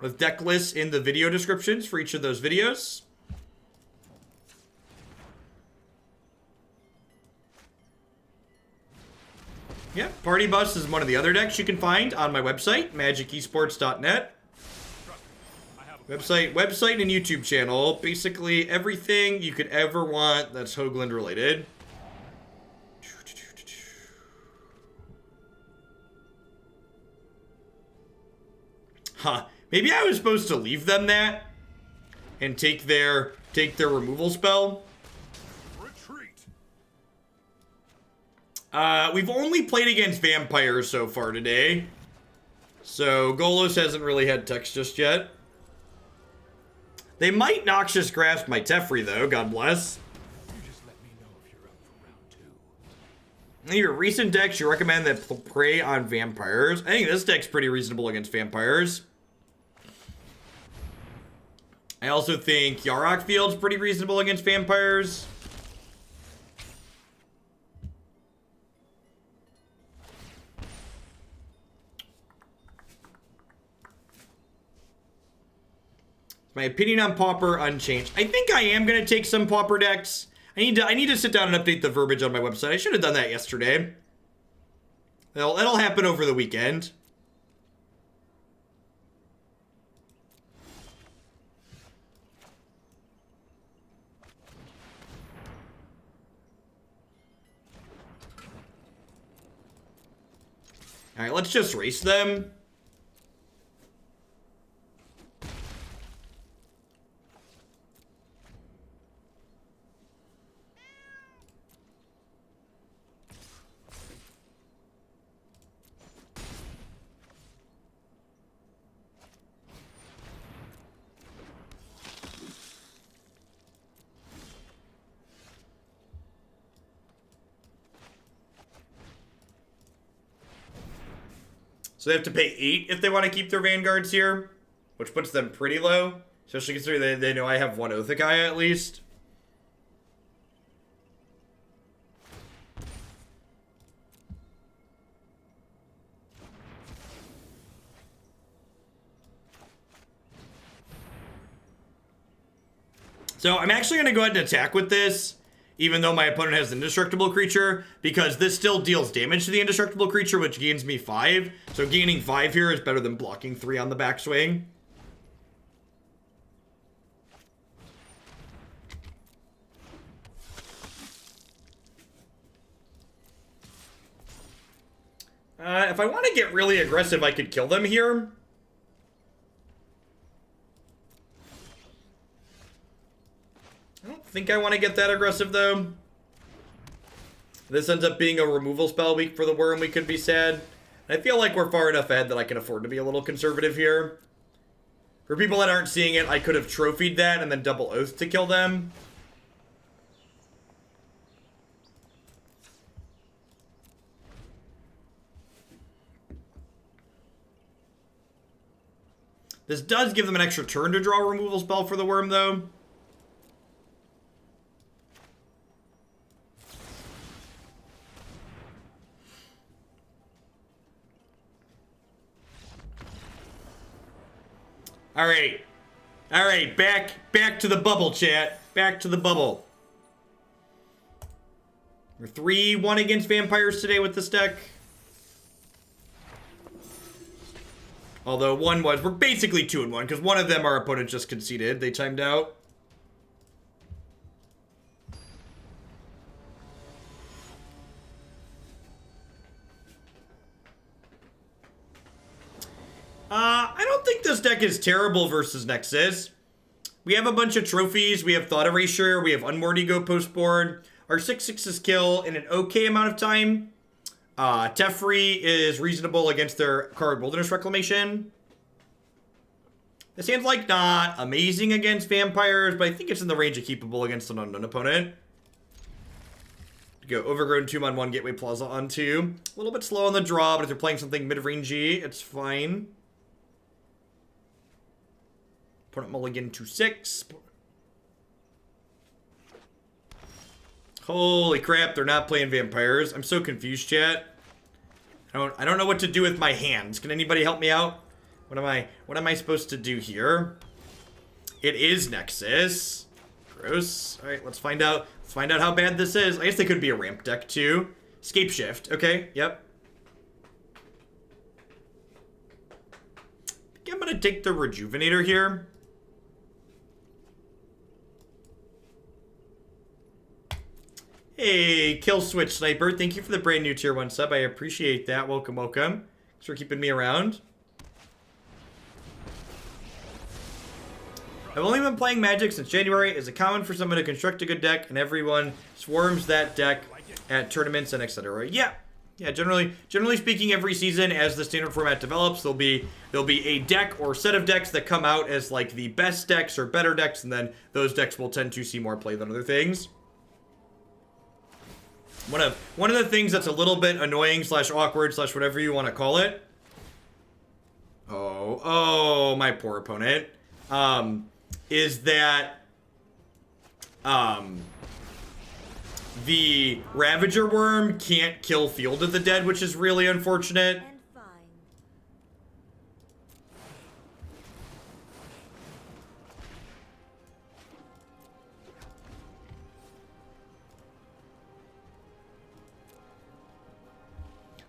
S1: with deck lists in the video descriptions for each of those videos. Yeah, Party Bus is one of the other decks you can find on my website, magicesports.net. Website and YouTube channel. Basically everything you could ever want that's Hoagland related. Huh. Maybe I was supposed to leave them that and take their removal spell.
S2: Retreat.
S1: We've only played against vampires so far today. So Golos hasn't really had text just yet. They might Noxious Grasp my Teferi, though. God bless.
S2: You just let me know if you're up for round 2.
S1: In your recent decks, you recommend that prey on vampires. I think this deck's pretty reasonable against vampires. I also think Yarok Field's pretty reasonable against vampires. My opinion on Pauper unchanged. I think I am gonna take some Pauper decks. I need to sit down and update the verbiage on my website. I should have done that yesterday. That'll happen over the weekend. All right, let's just race them. So they have to pay 8 if they want to keep their Vanguards here, which puts them pretty low, especially considering they know I have one Othakaya at least. So I'm actually going to go ahead and attack with this, even though my opponent has an indestructible creature, because this still deals damage to the indestructible creature, which gains me 5. So gaining 5 here is better than blocking 3 on the backswing. If I want to get really aggressive, I could kill them here. I don't think I want to get that aggressive, though. This ends up being a removal spell week for the Worm. We could be sad. I feel like we're far enough ahead that I can afford to be a little conservative here. For people that aren't seeing it, I could have trophied that and then double oath to kill them. This does give them an extra turn to draw a removal spell for the Worm, though. Alright. Alright, back to the bubble, chat. Back to the bubble. We're 3-1 against vampires today with this deck. Although we're basically 2-1, because one of them our opponent just conceded. They timed out. I don't think this deck is terrible versus Nexus. We have a bunch of trophies. We have Thought Erasure. We have Unmoored Ego post-board. Our 6/6s kill in an okay amount of time. Teferi is reasonable against their card Wilderness Reclamation. This hand's like not amazing against vampires, but I think it's in the range of keepable against an unknown opponent. Go Overgrown Tomb on 1, Gateway Plaza on 2. A little bit slow on the draw, but if they're playing something mid-rangey, it's fine. Opponent mulligan to 6. Holy crap, they're not playing vampires. I'm so confused, chat. I don't know what to do with my hands. Can anybody help me out? What am I supposed to do here? It is Nexus. Gross. Alright, let's find out. Let's find out how bad this is. I guess they could be a ramp deck too. Scape Shift. Okay, yep. I think I'm gonna take the Rejuvenator here. Hey, Kill Switch Sniper, thank you for the brand new tier 1 sub. I appreciate that. Welcome, welcome. Thanks for keeping me around. I've only been playing Magic since January. Is it common for someone to construct a good deck and everyone swarms that deck at tournaments and etc.? Yeah. Yeah, generally speaking, every season as the standard format develops, there'll be a deck or set of decks that come out as like the best decks or better decks, and then those decks will tend to see more play than other things. One of the things that's a little bit annoying / awkward / whatever you want to call it. Oh, my poor opponent. Is that the Ravager Wurm can't kill Field of the Dead, which is really unfortunate.
S3: And fine.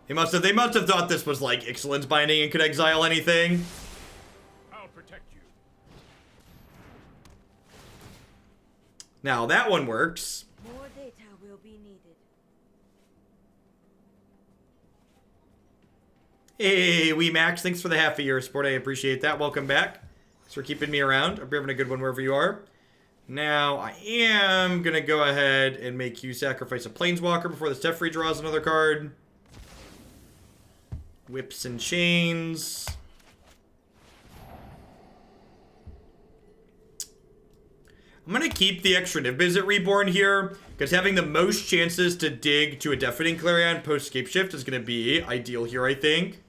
S1: They must have thought this was like Ixalan's Binding and could exile anything.
S2: I'll protect you.
S1: Now that one works.
S3: More data will be needed.
S1: Hey, Max, thanks for the half a year of support. I appreciate that. Welcome back. Thanks for keeping me around. Hope you're having a good one wherever you are. Now, I am going to go ahead and make you sacrifice a Planeswalker before this Teferi draws another card. Whips and Chains. I'm going to keep the extra Niv-Mizzet Reborn here, because having the most chances to dig to a Deafening Clarion post-Scape Shift is going to be ideal here, I think.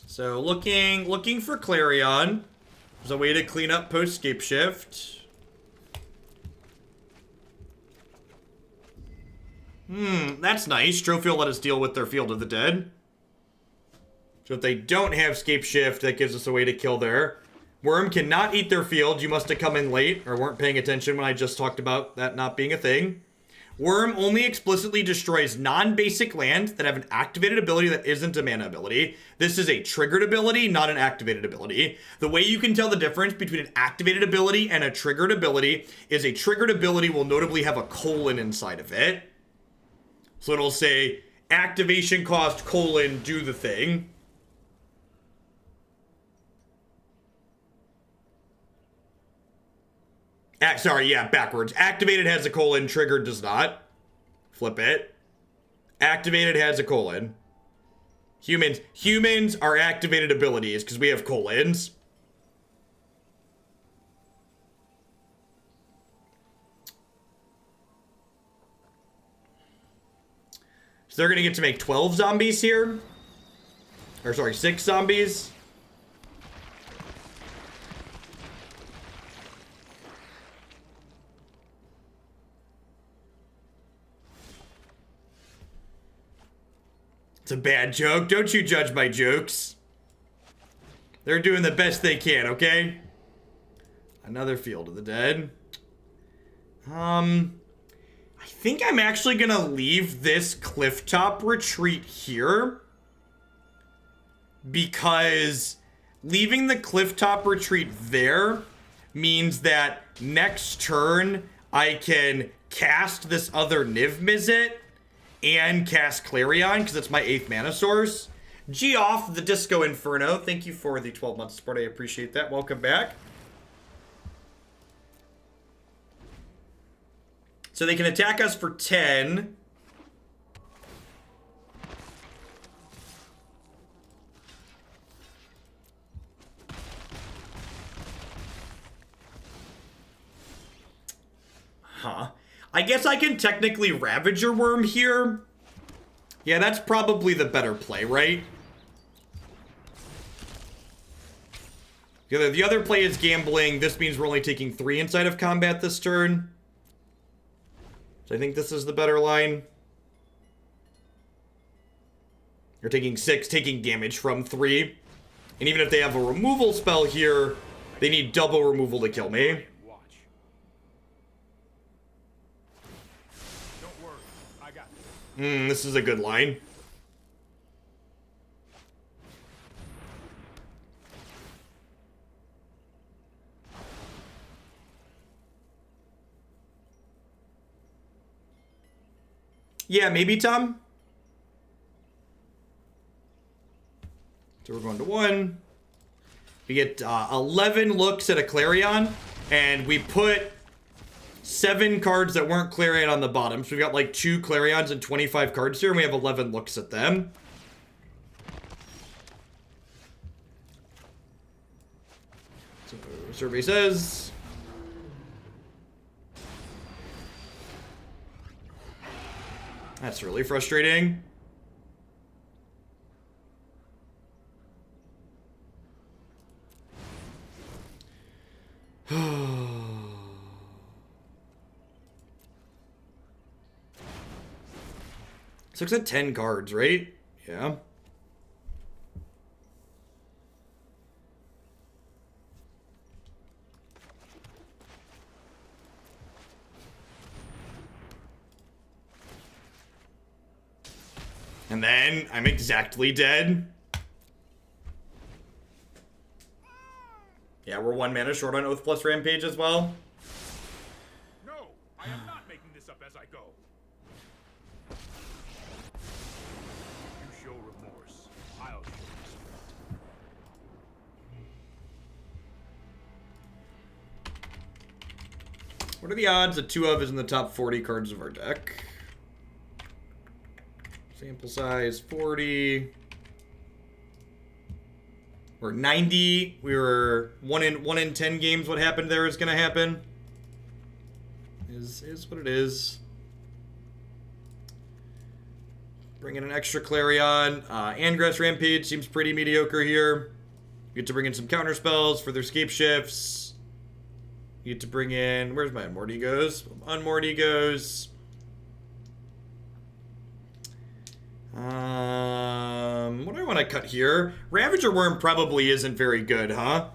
S1: So looking for Clarion. There's a way to clean up post-scape shift. That's nice. Trophy will let us deal with their Field of the Dead. So if they don't have scape shift, that gives us a way to kill there. Wurm cannot eat their field. You must have come in late or weren't paying attention when I just talked about that not being a thing. Wurm only explicitly destroys non-basic land that have an activated ability that isn't a mana ability. This is a triggered ability, not an activated ability. The way you can tell the difference between an activated ability and a triggered ability is a triggered ability will notably have a colon inside of it. So it'll say, activation cost, colon, do the thing. Sorry, yeah, backwards. Activated has a colon, triggered does not. Flip it. Activated has a colon. Humans are activated abilities because we have colons. So they're going to get to make 12 zombies here. Or sorry, 6 zombies. It's a bad joke. Don't you judge my jokes. They're doing the best they can, okay? Another Field of the Dead. I think I'm actually gonna leave this Clifftop Retreat here. Because leaving the Clifftop Retreat there means that next turn I can cast this other Niv-Mizzet and cast Clarion, because it's my 8th mana source. Geoff, the Disco Inferno, thank you for the 12 months support. I appreciate that. Welcome back. So they can attack us for 10. Huh. I guess I can technically Ravager Wurm here. Yeah, that's probably the better play, right? The other play is gambling. This means we're only taking 3 inside of combat this turn. So I think this is the better line. You're taking 6, taking damage from 3. And even if they have a removal spell here, they need double removal to kill me. This is a good line. Yeah, maybe, Tom. So we're going to 1. We get 11 looks at a Clarion, and we put 7 cards that weren't Clarion on the bottom. So we got like 2 Clarions and 25 cards here, and we have 11 looks at them. So survey says that's really frustrating. So it's at 10 cards, right? Yeah. And then I'm exactly dead. Yeah, we're 1 mana short on Oath plus Rampage as well.
S2: No, I am not making this up as I go. You show remorse, I'll show respect.
S1: What are the odds that 2 of is in the top 40 cards of our deck? Sample size 40. We're 90. We were 1 in 10 games. What happened there is gonna happen. Is what it is. Bring in an extra Clarion. Angrath Rampage seems pretty mediocre here. You get to bring in some counter spells for their scape shifts. You get to bring in... Where's my Unmoored Egos? Unmoored Egos. What do I want to cut here? Ravager Wurm probably isn't very good, huh?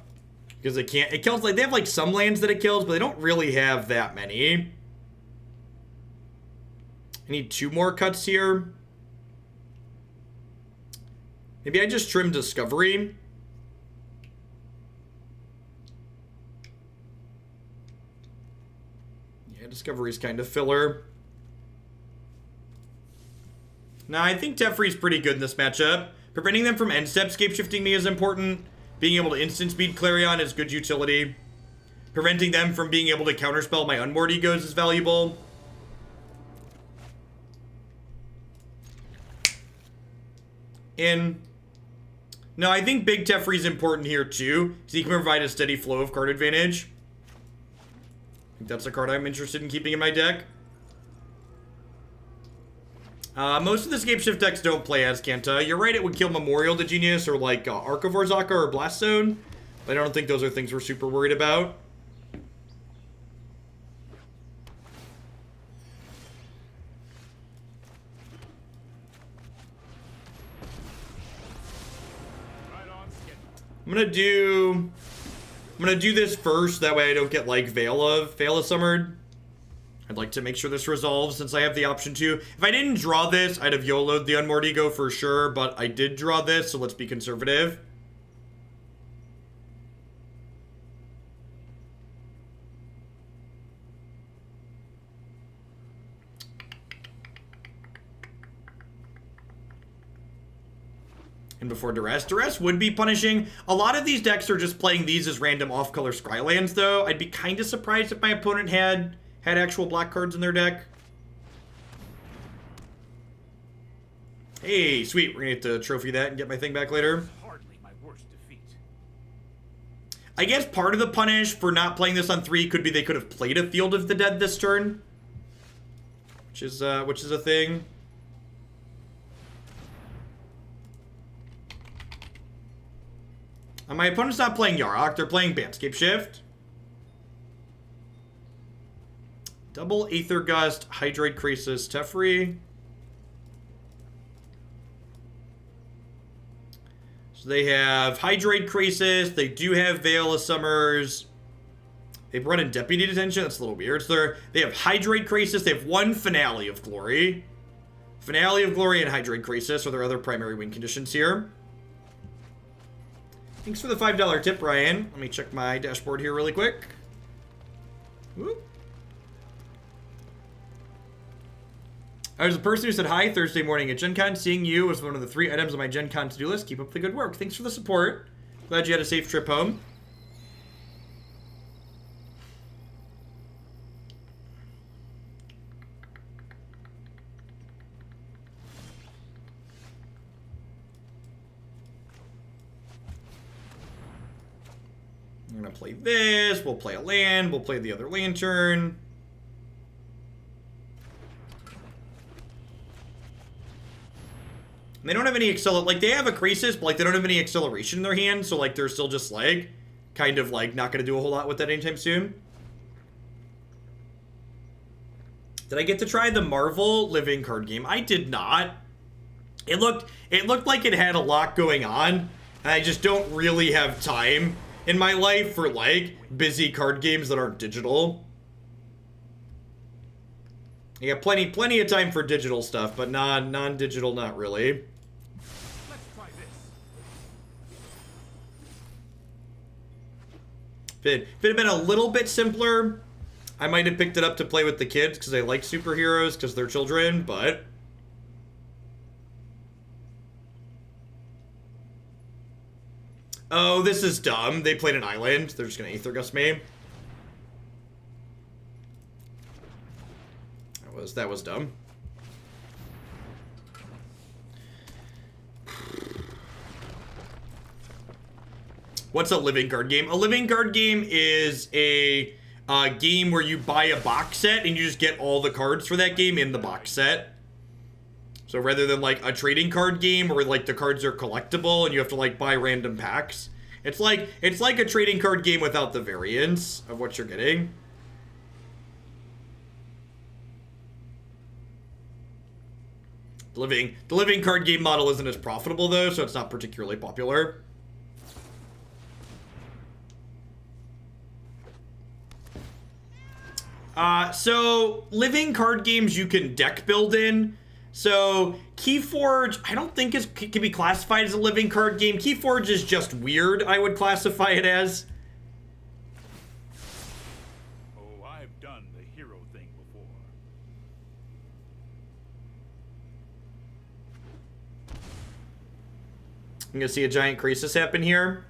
S1: Because it can't... It kills... Like, they have, like, some lands that it kills, but they don't really have that many. I need 2 more cuts here. Maybe I just trim Discovery. Yeah, Discovery's kind of filler. Now, I think Teferi's pretty good in this matchup. Preventing them from end-step scape-shifting me is important. Being able to instant-speed Clarion is good utility. Preventing them from being able to counterspell my Unmoored Egos is valuable. No, I think Big Teferi's important here too, because he can provide a steady flow of card advantage. I think that's a card I'm interested in keeping in my deck. Most of the Scape Shift decks don't play Azcanta. You're right, it would kill Memorial to Genius or like Arc of Orzhaka or Blast Zone, but I don't think those are things we're super worried about. I'm gonna do this first, that way I don't get like Veil Summered. I'd like to make sure this resolves since I have the option to. If I didn't draw this, I'd have YOLO'd the Unmoored Ego for sure, but I did draw this, so let's be conservative. And before Duress. Duress would be punishing. A lot of these decks are just playing these as random off-color Scrylands, though. I'd be kind of surprised if my opponent had actual black cards in their deck. Hey, sweet. We're gonna get to trophy that and get my thing back later.
S2: Hardly my worst defeat.
S1: I guess part of the punish for not playing this on 3 could be they could have played a Field of the Dead this turn. Which is a thing. My opponent's not playing Yarok, they're playing Bandscape Shift. Double Aether Gust, Hydroid Crisis, Teferi. So they have Hydroid Crisis, they do have Veil of Summers. They've run in Deputy Detention, that's a little weird. So they have Hydroid Crisis, they have 1 Finale of Glory. Finale of Glory and Hydroid Crisis are their other primary win conditions here. Thanks for the $5 tip, Ryan. Let me check my dashboard here really quick. Whoop. I was the person who said hi Thursday morning at Gen Con. Seeing you was one of the 3 items on my Gen Con to-do list. Keep up the good work. Thanks for the support. Glad you had a safe trip home. I'm gonna play this, we'll play a land, we'll play the other lantern. And they don't have any like they have a Crisis, but like they don't have any acceleration in their hand, so like they're still just like, kind of like not gonna do a whole lot with that anytime soon. Did I get to try the Marvel Living card game? I did not. It looked like it had a lot going on, and I just don't really have time in my life for like busy card games that aren't digital. You got plenty of time for digital stuff, but non-digital, not really.
S2: Let's try this.
S1: If it had been a little bit simpler, I might have picked it up to play with the kids because they like superheroes because they're children, but oh, this is dumb. They played an island. They're just gonna Aether Gust me. That was dumb. What's a living card game? A living card game is a game where you buy a box set and you just get all the cards for that game in the box set. So rather than like a trading card game where like the cards are collectible and you have to like buy random packs, It's like a trading card game without the variance of what you're getting. The living card game model isn't as profitable though, so it's not particularly popular. So living card games you can deck build in. So Keyforge, I don't think can be classified as a living card game. Keyforge is just weird, I would classify it as.
S2: Oh, I've done the hero thing before.
S1: I'm gonna see a giant crisis happen here.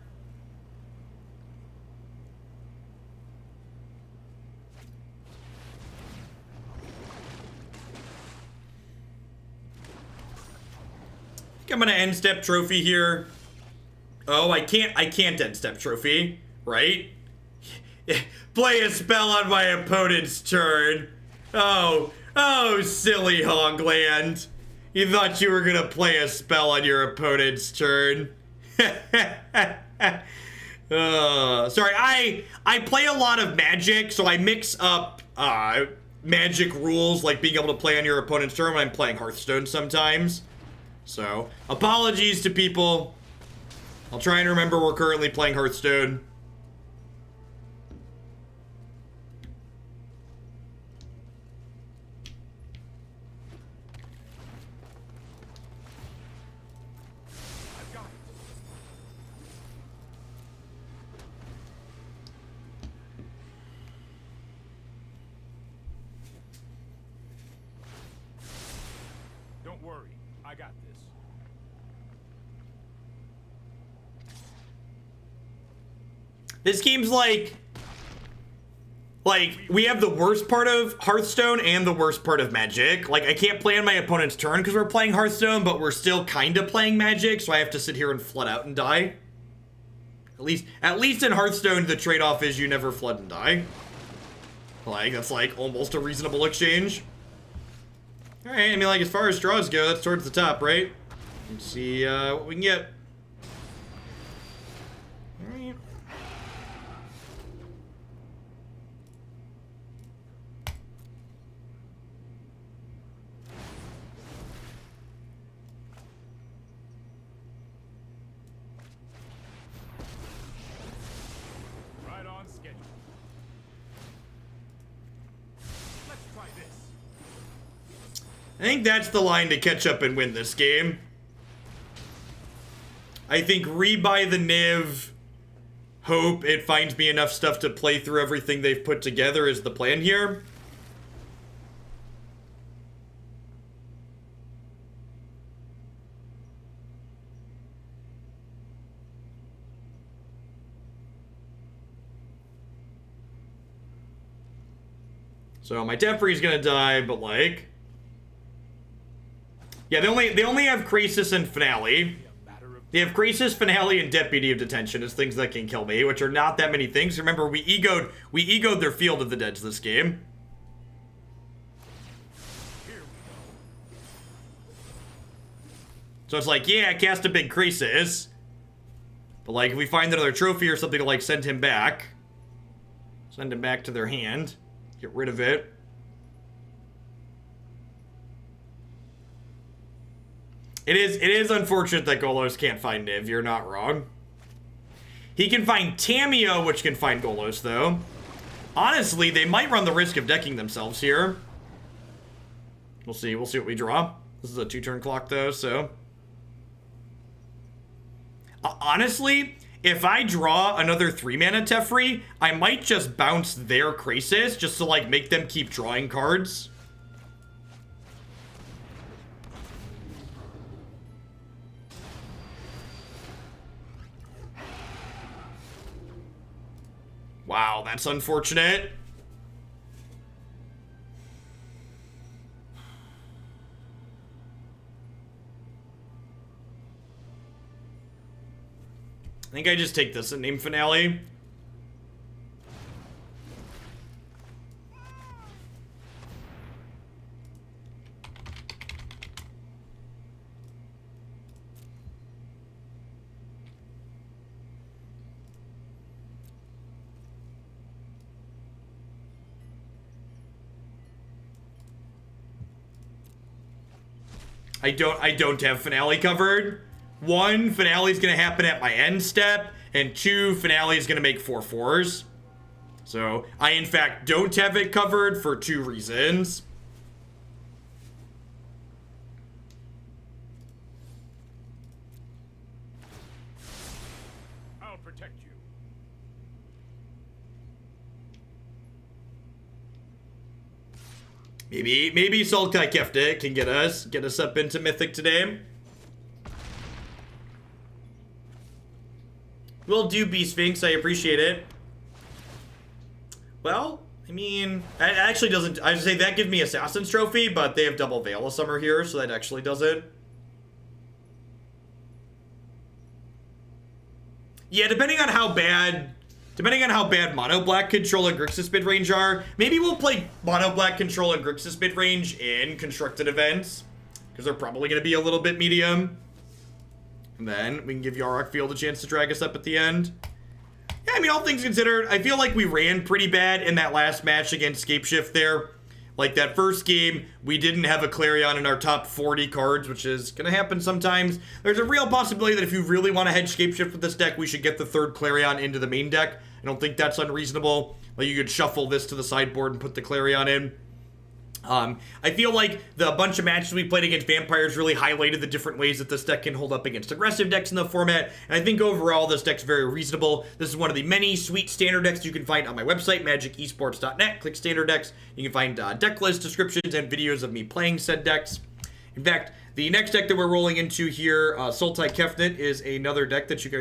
S1: I'm gonna end step trophy here. Oh, I can't end step trophy, right? Play a spell on my opponent's turn. Oh, silly Hogland. You thought you were gonna play a spell on your opponent's turn. Sorry, I play a lot of Magic, so I mix up Magic rules, like being able to play on your opponent's turn when I'm playing Hearthstone sometimes. So, apologies to people. I'll try and remember we're currently playing Hearthstone.
S2: I've got it. Don't worry, I got this.
S1: This game's like we have the worst part of Hearthstone and the worst part of Magic. Like, I can't play on my opponent's turn because we're playing Hearthstone, but we're still kind of playing Magic, so I have to sit here and flood out and die. At least in Hearthstone, the trade-off is you never flood and die. Like, that's like almost a reasonable exchange. Alright, I mean, like, as far as draws go, that's towards the top, right? Let's see what we can get. Alright.
S2: Right on schedule. Let's try this.
S1: I think that's the line to catch up and win this game. I think rebuy the Niv, hope it finds me enough stuff to play through everything they've put together is the plan here. So my Teferi's gonna die, but like... Yeah, they only have Crisis and Finale. They have Crisis, Finale, and Deputy of Detention as things that can kill me, which are not that many things. Remember, we egoed their Field of the Deads this game. So it's like, yeah, cast a big Crisis. But like, if we find another trophy or something to like send him back to their hand, get rid of it. It is unfortunate that Golos can't find Niv. You're not wrong. He can find Tamiyo, which can find Golos, though. Honestly, they might run the risk of decking themselves here. We'll see. We'll see what we draw. This is a 2-turn clock, though, so... honestly, if I draw another 3-mana Teferi, I might just bounce their Crisis just to, like, make them keep drawing cards. Wow, that's unfortunate. I think I just take this and name Finale. I don't have Finale covered. 1, Finale is going to happen at my end step, and 2, Finale is going to make 4/4s. So, I in fact don't have it covered for 2 reasons.
S2: I'll protect you.
S1: Maybe Sultai Kefta can get us up into Mythic today. Will do, B-Sphinx. I appreciate it. Well, I mean, that actually doesn't... I'd say that gives me Assassin's Trophy, but they have double Veil of Summer here, so that actually does it. Yeah, depending on how bad Mono Black Control and Grixis mid-range are, maybe we'll play Mono Black Control and Grixis mid-range in constructed events, because they're probably going to be a little bit medium. And then we can give Yarok Field a chance to drag us up at the end. Yeah, I mean, all things considered, I feel like we ran pretty bad in that last match against Scapeshift there. Like, that first game, we didn't have a Clarion in our top 40 cards, which is going to happen sometimes. There's a real possibility that if you really want to hedge Scapeshift with this deck, we should get the 3rd Clarion into the main deck. I don't think that's unreasonable. Like, you could shuffle this to the sideboard and put the Clarion in. I feel like the bunch of matches we played against Vampires really highlighted the different ways that this deck can hold up against aggressive decks in the format, and I think overall this deck's very reasonable. This is one of the many sweet standard decks you can find on my website, magicesports.net. Click standard decks. You can find deck list descriptions and videos of me playing said decks. In fact, the next deck that we're rolling into here, Sultai Kefnet, is another deck that you guys